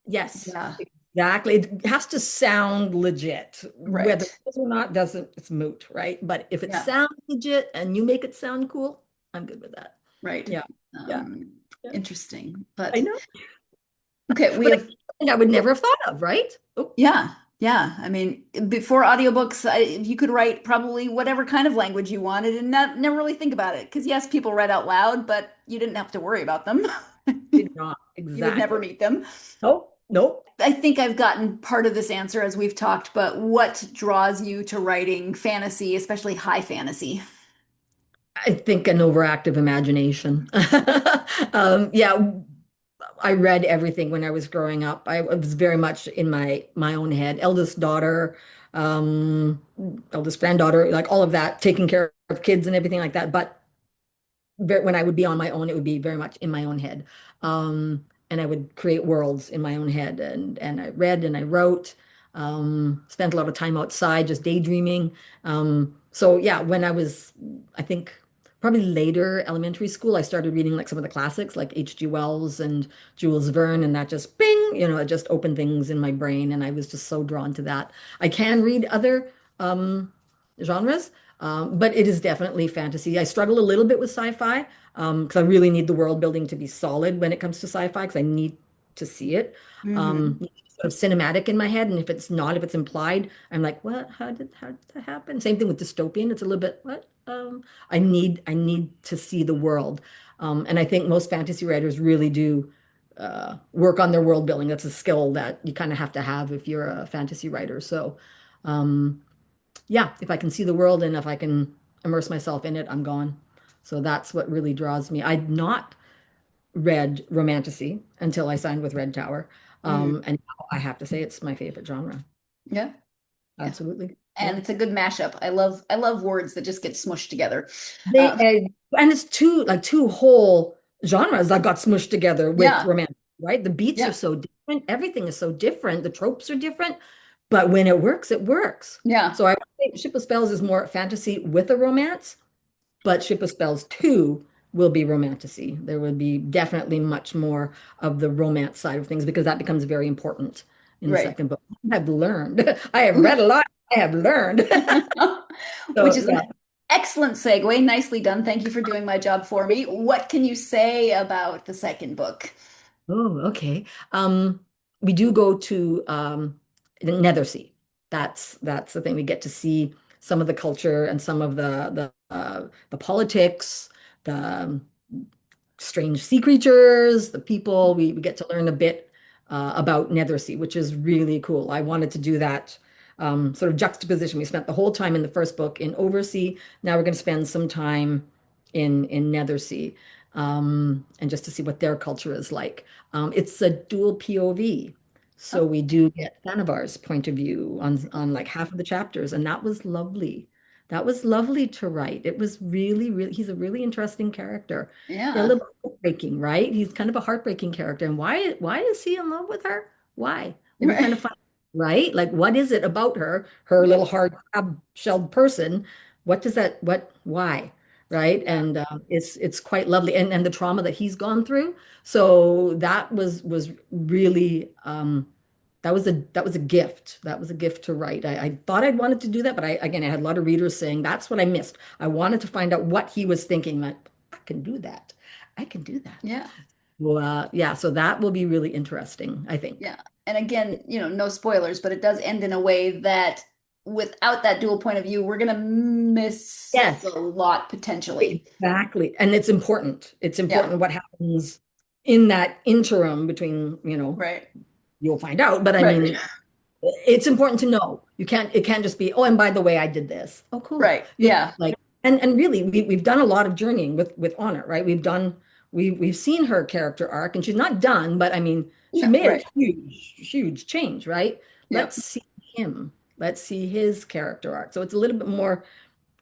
Yes, yeah, exactly. It has to sound legit. Whether right, it does or not doesn't, it's moot, right? But if it yeah, sounds legit and you make it sound cool, I'm good with that. right. Yeah. Yeah. Um, Yeah. Interesting. I But know. okay, we But have I would never have thought of, right? Oh, yeah, yeah. I mean, before audiobooks, you could write probably whatever kind of language you wanted and not never really think about it. Because yes, people read out loud, but you didn't have to worry about them. did not. You would never Exactly. meet them. Nope. Nope. I think I've gotten part of this answer as we've talked, but what draws you to writing fantasy, especially high fantasy? I think an overactive imagination. Yeah, I read everything when I was growing up. I was very much in my own head. Eldest daughter, um, eldest granddaughter, like all of that, taking care of kids and everything like that. But when I would be on my own, it would be very much in my own head. And I would create worlds in my own head. And I read and I wrote, spent a lot of time outside just daydreaming. So yeah, when I was, I think probably later elementary school, I started reading like some of the classics like H.G. Wells and Jules Verne, and that just bing, it just opened things in my brain. And I was just so drawn to that. I can read other genres. But it is definitely fantasy. I struggle a little bit with sci-fi because I really need the world building to be solid when it comes to sci-fi because I need to see it Hmm. sort of cinematic in my head. And if it's not, if it's implied, I'm like, what? How did that happen? Same thing with dystopian. It's a little bit what? I need to see the world. And I think most fantasy writers really do work on their world building. That's a skill that you kind of have to have if you're a fantasy writer. So. Um, yeah, if I can see the world and if I can immerse myself in it, I'm gone. So that's what really draws me. I'd not read Romantasy until I signed with Red Tower. Mm. And now I have to say it's my favorite genre. Yeah, yeah. Absolutely. And Yeah. it's a good mashup. I love words that just get smushed together. They Um, and it's two whole genres that got smushed together with yeah, romance, right? The beats are yeah, so different, everything is so different, the tropes are different, but when it works, it works. yeah. So I would think Ship of Spells is more fantasy with a romance. But Ship of Spells 2 will be romantasy. There will be definitely much more of the romance side of things because that becomes very important in the Right. second book. I've learned. I have read a lot. I have learned. Which So is yeah. an excellent segue. Nicely done. Thank you for doing my job for me. What can you say about the second book? Oh, okay. We do go to the Nethersea. That's the thing. We get to see some of the culture and some of the politics, the strange sea creatures, the people. We get to learn a bit about Nethersea, which is really cool. I wanted to do that sort of juxtaposition. We spent the whole time in the first book in Oversea. Now we're going to spend some time in Nethersea, and just to see what their culture is like. It's a dual POV. So Oh, we do get Thanavar's point of view on like half of the chapters, and that was lovely. That was lovely to write. It was really, really, he's a really interesting character. Yeah, a yeah. little heartbreaking, right? He's kind of a heartbreaking character. And why is he in love with her? Why? Well, we kind of find, right? Like, what is it about her, her Yeah. little hard crab-shelled person? What does that, why? Right? And it's quite lovely. And the trauma that he's gone through. So that was really that was a gift. That was a gift to write. I thought I'd wanted to do that, but I had a lot of readers saying that's what I missed. I wanted to find out what he was thinking. Like, I can do that. I can do that. Yeah. Well, yeah, so that will be really interesting, I think. Yeah. And again, no spoilers, but it does end in a way that without that dual point of view, we're going to miss Yes. a lot potentially. Exactly. And it's important. It's important Yeah. what happens in that interim between, Right. you'll find out, but I Right. mean, it's important to know. It can't just be, oh, and by the way, I did this. Oh, cool. Right. You know, Yeah. like, and really, we've done a lot of journeying with Honor, right? We've seen her character arc, and she's not done, but I mean, she No, made right. a huge change, right? Yeah. Let's see him. Let's see his character arc. So it's a little bit more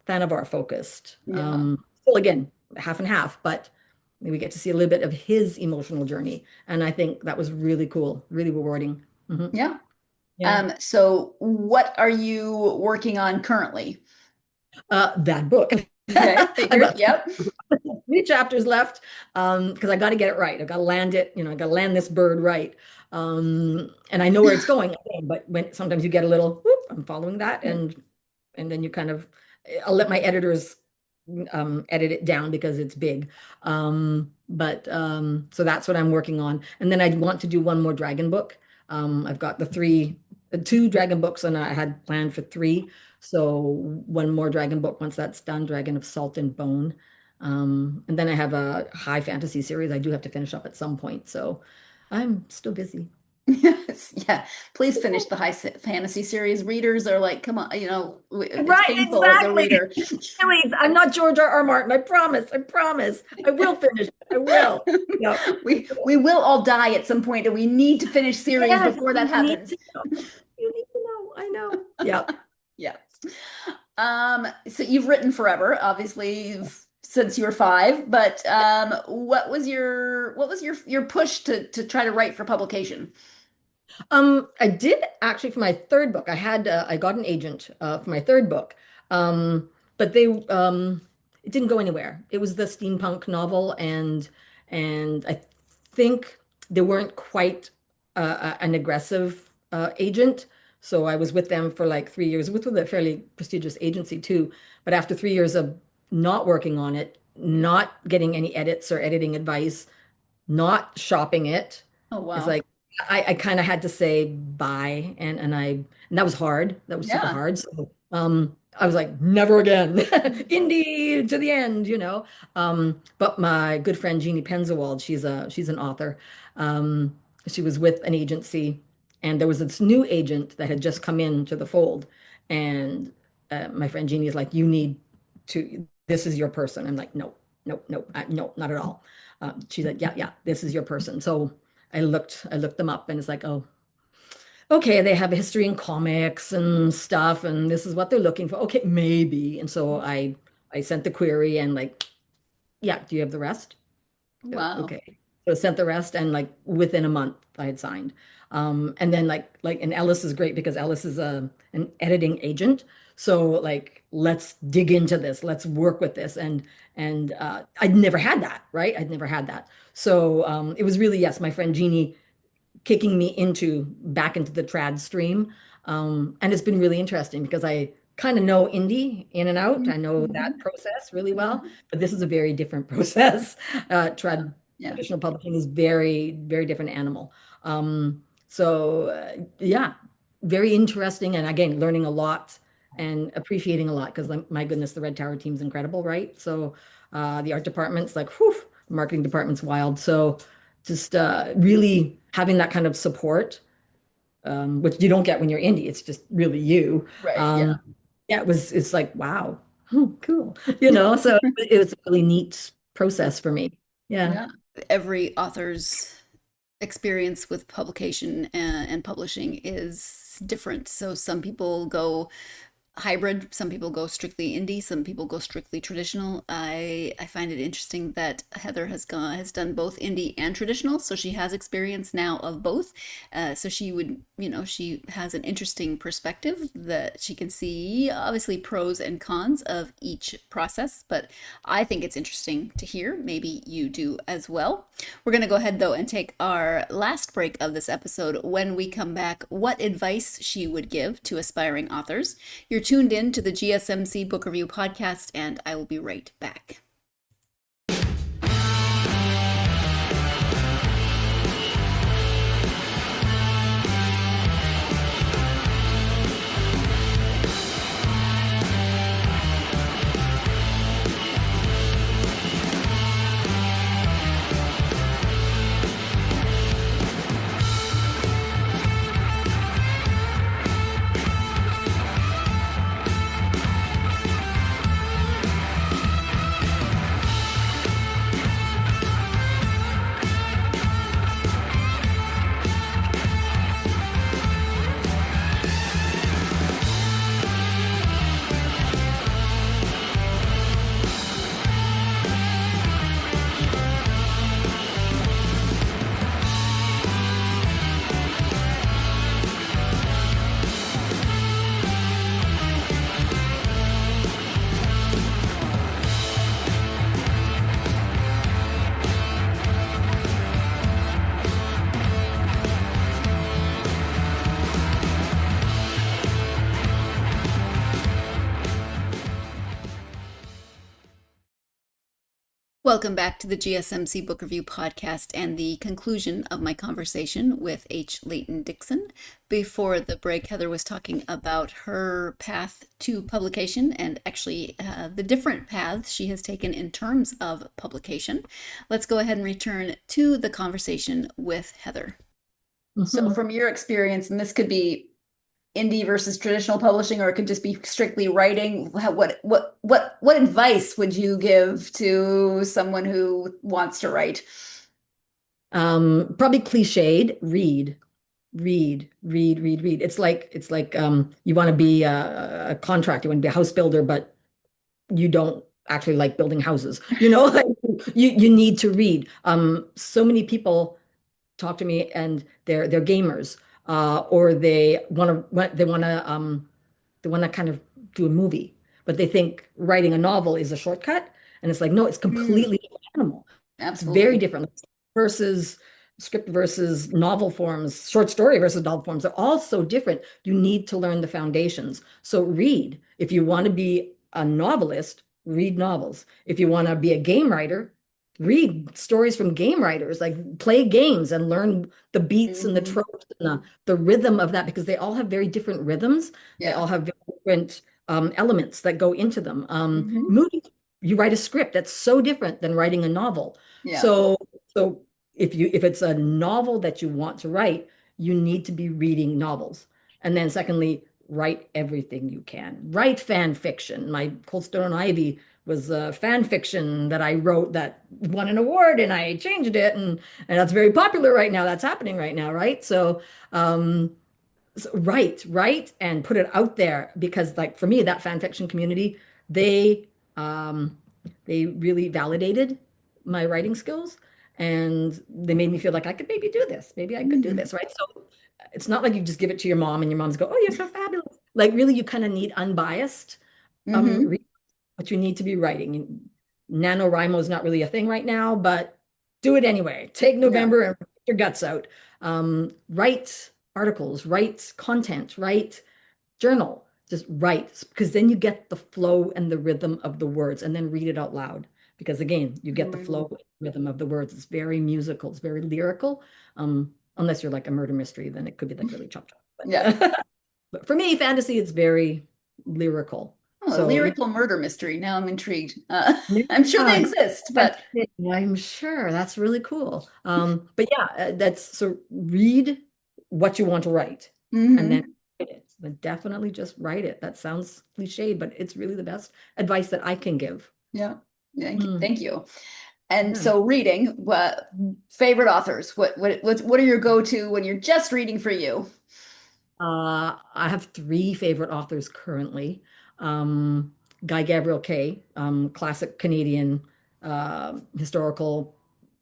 Thanavar focused. Yeah. Still, again, half and half, but we get to see a little bit of his emotional journey, and I think that was really cool, really rewarding. Mhm. Yeah. Yeah. So what are you working on currently? That book. Okay. I've Figured. got Yep. 3 chapters left, because I got to get it right. I got to land it, I got to land this bird right. And I know where it's going, but when sometimes you get a little, whoop, I'm following that, and then you kind of, I'll let my editors edit it down because it's big. But so that's what I'm working on. And then I want to do one more dragon book. I've got the 2 dragon books, and I had planned for 3. So one more dragon book once that's done, Dragon of Salt and Bone. And then I have a high fantasy series I do have to finish up at some point. So I'm still busy. Yes. Yeah. Please finish the high fantasy series. Readers are like, come on, it's Right, painful as a exactly. reader. Please, I'm not George R. Martin. I promise. I promise. I will finish it. I will. Yeah. We will all die at some point, and we need to finish series Yes, before that you need happens. to know. You need to know. I know. Yeah. Yeah. So you've written forever, obviously, since you were 5, but what was your push to try to write for publication? I did actually for my 3rd book. I got an agent for my 3rd book. But it didn't go anywhere. It was the steampunk novel, and I think they weren't quite an aggressive agent. So I was with them for like 3 years, with a fairly prestigious agency too. But after 3 years of not working on it, not getting any edits or editing advice, not shopping it, Oh, wow. it's like I kind of had to say bye, and that was hard. That was super Yeah. hard. So I was like, never again. Indie to the end, But my good friend Jeannie Penzawald, she's an author. She was with an agency, and there was this new agent that had just come into the fold, and my friend Jeannie is like, this is your person. I'm like, no, no, no, no, not at all. She's like, yeah, this is your person. So I looked them up, and it's like, oh, okay, they have a history in comics and stuff, and this is what they're looking for. Okay, maybe. And so I sent the query, and like, yeah, do you have the rest? Wow. Okay. So I sent the rest, and like within a month I had signed. And then and Ellis is great because Ellis is an editing agent. So like, let's dig into this, let's work with this. And I'd never had that, right? I'd never had that. So it was really, yes, my friend Jeannie kicking me back into the trad stream. And it's been really interesting because I kind of know indie in and out. I know that process really well, but this is a very different process. Traditional publishing is very, very different animal. Yeah, very interesting. And again, learning a lot and appreciating a lot because my goodness, the Red Tower team's incredible, right? So the art department's like, whew, marketing department's wild. So just really having that kind of support, which you don't get when you're indie. It's just really you. Right. Yeah, it's like, wow, cool. So it was a really neat process for me. Yeah. Every author's experience with publication and publishing is different. So some people go hybrid. Some people go strictly indie, some people go strictly traditional. I find it interesting that Heather has done both indie and traditional, so she has experience now of both. So she would, she has an interesting perspective that she can see, obviously pros and cons of each process, but I think it's interesting to hear. Maybe you do as well. We're going to go ahead though and take our last break of this episode. When we come back, what advice she would give to aspiring authors. You're tuned in to the GSMC Book Review Podcast, and I will be right back. Welcome back to the GSMC Book Review Podcast and the conclusion of my conversation with Leighton Dickson. Before the break, Heather was talking about her path to publication and actually the different paths she has taken in terms of publication. Let's go ahead and return to the conversation with Heather. Mm-hmm. So from your experience, and this could be indie versus traditional publishing, or it could just be strictly writing, what advice would you give to someone who wants to write? Probably cliched. Read. It's like you want to be a contractor, you want to be a house builder, but you don't actually like building houses. Like you need to read. So many people talk to me and they're gamers. Or they want to kind of do a movie, but they think writing a novel is a shortcut, and it's like, no, it's completely different animal. Absolutely, it's very different. Versus script versus novel forms, short story versus novel forms are all so different. You need to learn the foundations. So read. If you want to be a novelist, read novels. If you want to be a game writer, read stories from game writers, like play games and learn the beats and the tropes and the rhythm of that, because they all have very different rhythms. Yeah. They all have different elements that go into them. Movies, you write a script that's so different than writing a novel. Yeah. So if it's a novel that you want to write, you need to be reading novels. And then secondly, write everything you can. Write fan fiction. My Cold Stone and Ivy was a fan fiction that I wrote that won an award, and I changed it, and that's very popular right now. That's happening right now, right? So, write and put it out there, because like for me, that fan fiction community, they really validated my writing skills, and they made me feel like I could maybe do this. Maybe I could do this, right? So it's not like you just give it to your mom and your mom's go, "Oh, you're so fabulous." Like really, you kind of need unbiased but you need to be writing. NaNoWriMo is not really a thing right now, but do it anyway. Take November and put your guts out. Write articles, write content, write journal, just write, because then you get the flow and the rhythm of the words, and then read it out loud. Because again, you get the flow and rhythm of the words. It's very musical, it's very lyrical. Unless you're like a murder mystery, then it could be like really chopped up. But, but for me, fantasy, it's very lyrical. Oh, so, a lyrical murder mystery. Now I'm intrigued. I'm sure they exist, but I'm sure that's really cool. But yeah, so read what you want to write, and then write it. But definitely just write it. That sounds cliched, but it's really the best advice that I can give. Yeah. Thank you. And so reading, what favorite authors? What are your go-to when you're just reading for you? I have three favorite authors currently. Guy Gabriel Kay, classic Canadian historical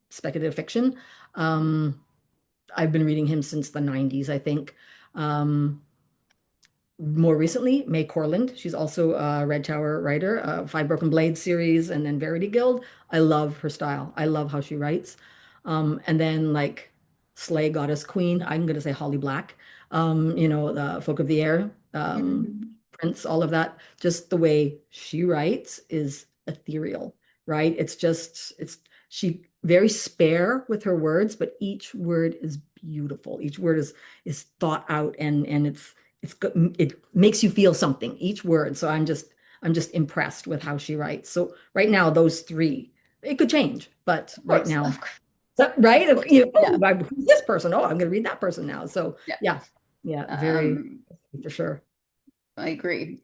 speculative fiction. Um, I've been reading him since the 90s, I think. Um, More recently, May Corland. She's also a Red Tower writer, Five Broken Blades series, and then Verity Guild. I love her style. I love how she writes. And then like Slay Goddess Queen, I'm gonna say Holly Black. The Folk of the Air, Mhm. Prince, all of that. Just the way she writes is ethereal, right? It's she very spare with her words, but each word is beautiful. Each word is thought out and it makes you feel something each word. So I'm just impressed with how she writes. So right now those three, it could change, but Of right course, now, of course. right? Yeah, Who's this person? Oh, I'm going to read that person now. So yeah. yeah, yeah, very Um, for sure. I agree.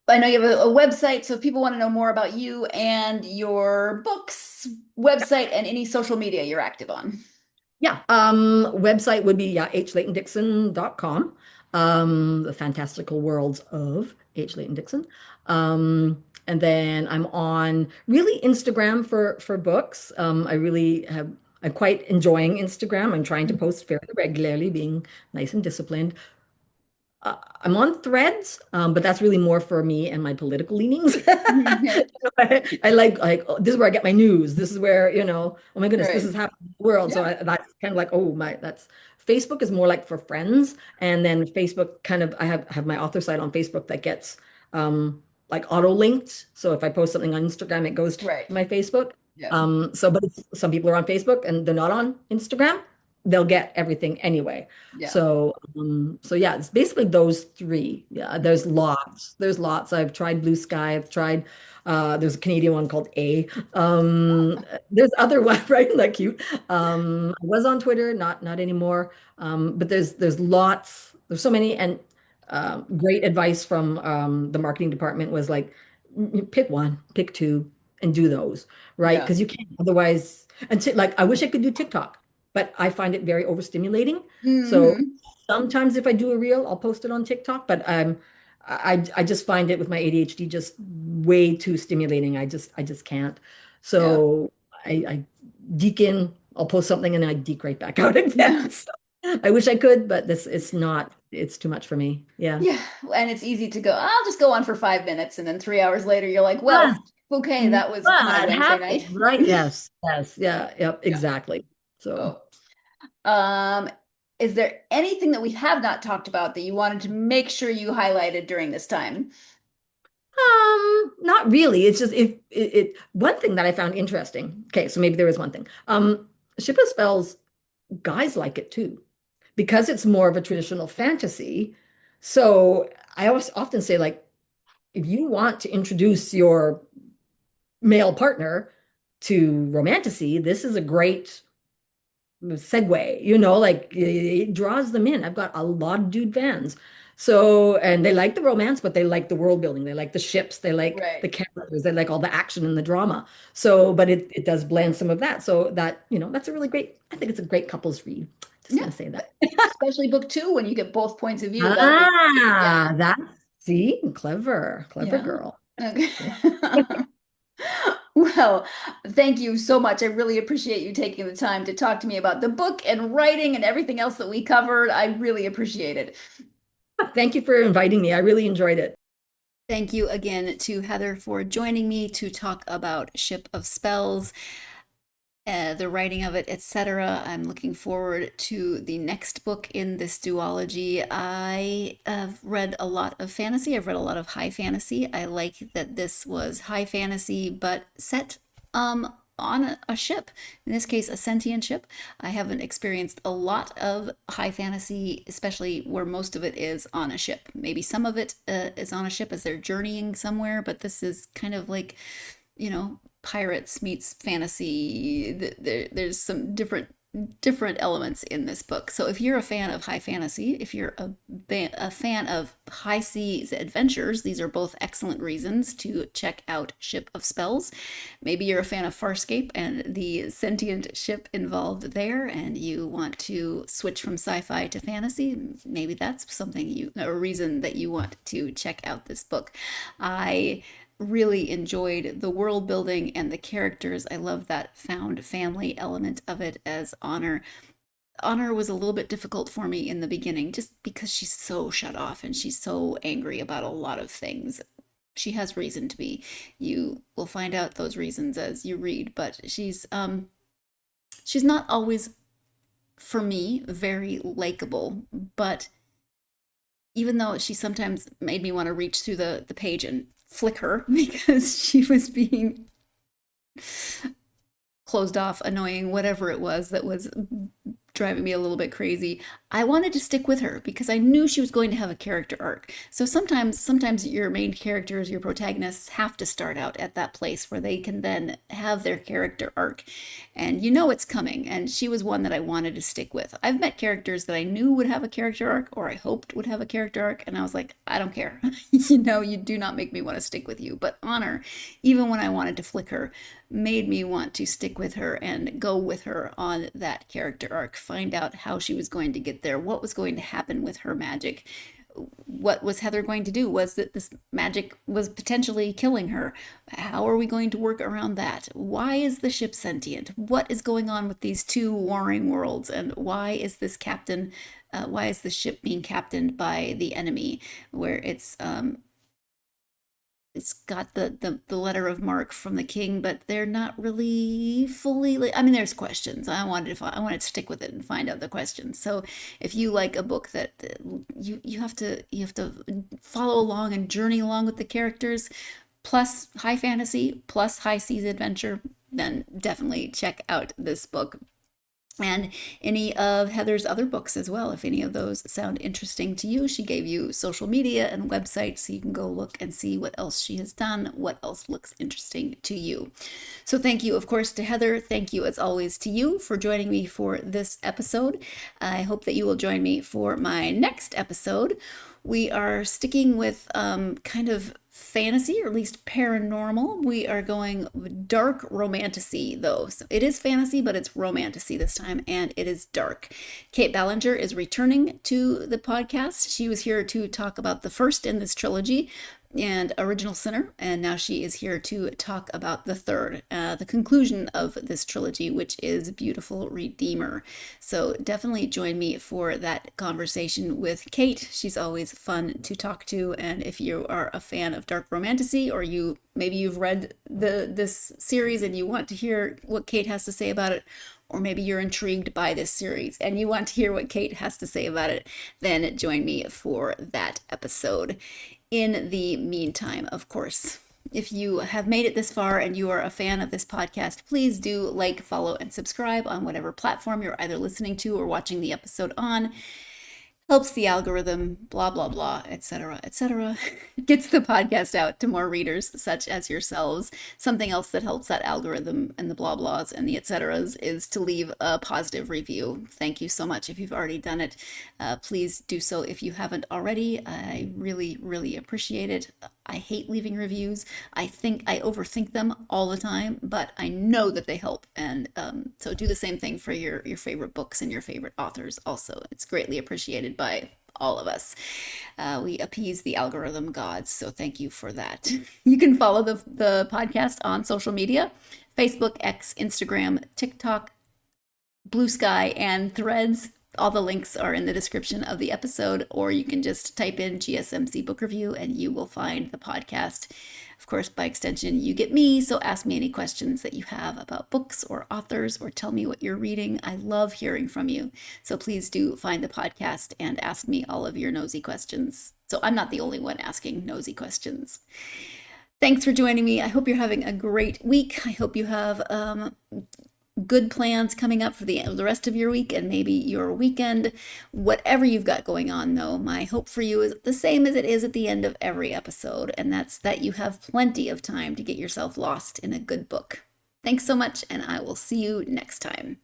I know you have a website, so if people want to know more about you and your books, website, and any social media you're active on. Yeah. Website would be hleightondickson.com. The fantastical worlds of H. Leighton Dickson. And then I'm on really Instagram for books. I'm quite enjoying Instagram. I'm trying to post fairly regularly, being nice and disciplined. I'm on Threads, but that's really more for me and my political leanings. Yeah, I like oh, this is where I get my news. This is where, oh my goodness, this right. is happening in the world. So Yeah. that's kind of like, oh my, that's Facebook is more like for friends, and then Facebook kind of I have my author site on Facebook that gets like auto linked. So if I post something on Instagram, it goes to Right. my Facebook. Yeah. Some people are on Facebook and they're not on Instagram. They'll get everything anyway. Yeah. So yeah, it's basically those three. Yeah, there's lots. There's lots. I've tried Blue Sky. I've tried. There's a Canadian one called A. There's other one, right? Isn't that cute? I was on Twitter, not anymore. But there's lots. There's so many, and great advice from the marketing department was like, pick one, pick two, and do those, right? Yeah. Because you can't otherwise. And like, I wish I could do TikTok, but I find it very overstimulating. So Hmm. sometimes if I do a reel, I'll post it on TikTok, but I just find it with my ADHD just way too stimulating. I just can't. Yeah. So I deke in, I'll post something and I deke right back out Yeah. again. So I wish I could, but this it's not, it's too much for me. Yeah. Yeah. And it's easy to go, I'll just go on for 5 minutes. And then 3 hours later, you're like, Ah, well, okay, that was my what Wednesday night. happened? Right. Yes. Yes. Yeah. Yep. Yeah. Exactly. So. Oh. Um, is there anything that we have not talked about that you wanted to make sure you highlighted during this time? Not really. It's just if one thing that I found interesting. Okay, so maybe there is one thing. Ship of Spells, guys like it too, because it's more of a traditional fantasy. So I always often say, like, if you want to introduce your male partner to romantasy, this is a great segue, like it draws them in. I've got a lot of dude fans. So, and they like the romance, but they like the world building. They like the ships. They like the Right. characters. They like all the action and the drama. So, but it does blend some of that. So that, that's a really great, I think it's a great couples read. Just Yeah. want to say that. Especially book two when you get both points of view. That'll be great. Yeah. That, see, clever Yeah. girl. Okay. Yeah. Well, thank you so much. I really appreciate you taking the time to talk to me about the book and writing and everything else that we covered. I really appreciate it. Thank you for inviting me. I really enjoyed it. Thank you again to Heather for joining me to talk about Ship of Spells, the writing of it, etc. I'm looking forward to the next book in this duology. I have read a lot of fantasy. I've read a lot of high fantasy. I like that this was high fantasy, but set on a ship. In this case, a sentient ship. I haven't experienced a lot of high fantasy, especially where most of it is on a ship. Maybe some of it is on a ship as they're journeying somewhere, but this is kind of like, pirates meets fantasy. There's some different different elements in this book. So if you're a fan of high fantasy, if you're a fan of high seas adventures, these are both excellent reasons to check out Ship of Spells. Maybe you're a fan of Farscape and the sentient ship involved there, and you want to switch from sci-fi to fantasy. Maybe that's a reason that you want to check out this book. I really enjoyed the world building and the characters. I love that found family element of it as Honor. Honor was a little bit difficult for me in the beginning just because she's so shut off and she's so angry about a lot of things. She has reason to be. You will find out those reasons as you read, but she's not always, for me, very likable. But even though she sometimes made me want to reach through the page and flick her because she was being closed off, annoying, whatever it was that was driving me a little bit crazy, I wanted to stick with her because I knew she was going to have a character arc. So sometimes your main characters, your protagonists, have to start out at that place where they can then have their character arc, and you know it's coming. And she was one that I wanted to stick with. I've met characters that I knew would have a character arc, or I hoped would have a character arc, and I was like, I don't care. You do not make me want to stick with you. But Honor, even when I wanted to flick her, made me want to stick with her and go with her on that character arc, find out how she was going to get there, what was going to happen with her magic. What was Heather going to do? Was that this magic was potentially killing her? How are we going to work around that? Why is the ship sentient? What is going on with these two warring worlds? And why is this ship being captained by the enemy, where it's got the letter of marque from the king, but they're not really fully. I mean, there's questions. I wanted to stick with it and find out the questions. So if you like a book that you have to follow along and journey along with the characters, plus high fantasy, plus high seas adventure, then definitely check out this book. And any of Heather's other books as well, if any of those sound interesting to you. She gave you social media and websites, so you can go look and see what else she has done, what else looks interesting to you. So thank you, of course, to Heather. Thank you, as always, to you for joining me for this episode. I hope that you will join me for my next episode. We are sticking with kind of fantasy, or at least paranormal. We are going dark romantasy, though. So it is fantasy, but it's romantasy this time, and it is dark. Kate Ballinger is returning to the podcast. She was here to talk about the first in this trilogy and Original Sinner, and now she is here to talk about the third, the conclusion of this trilogy, which is Beautiful Redeemer. So definitely join me for that conversation with Kate. She's always fun to talk to, and if you are a fan of dark romantasy, or maybe you've read this series and you want to hear what Kate has to say about it, or maybe you're intrigued by this series and you want to hear what Kate has to say about it, then join me for that episode. In the meantime, of course, if you have made it this far and you are a fan of this podcast, please do like, follow, and subscribe on whatever platform you're either listening to or watching the episode on. Helps the algorithm, blah, blah, blah, etc., etc. Gets the podcast out to more readers such as yourselves. Something else that helps that algorithm and the blah, blahs and the etceteras is to leave a positive review. Thank you so much if you've already done it. Please do so if you haven't already. I really, really appreciate it. I hate leaving reviews. I think I overthink them all the time, but I know that they help. And so do the same thing for your favorite books and your favorite authors also. It's greatly appreciated by all of us. We appease the algorithm gods, so thank you for that. You can follow the podcast on social media: Facebook, X, Instagram, TikTok, Blue Sky, and Threads. All the links are in the description of the episode, or you can just type in GSMC Book Review and you will find the podcast. Of course, by extension, you get me, so ask me any questions that you have about books or authors, or tell me what you're reading. I love hearing from you. So please do find the podcast and ask me all of your nosy questions. So I'm not the only one asking nosy questions. Thanks for joining me. I hope you're having a great week. I hope you have good plans coming up for the rest of your week and maybe your weekend. Whatever you've got going on, though, my hope for you is the same as it is at the end of every episode, and that's that you have plenty of time to get yourself lost in a good book. Thanks so much, and I will see you next time.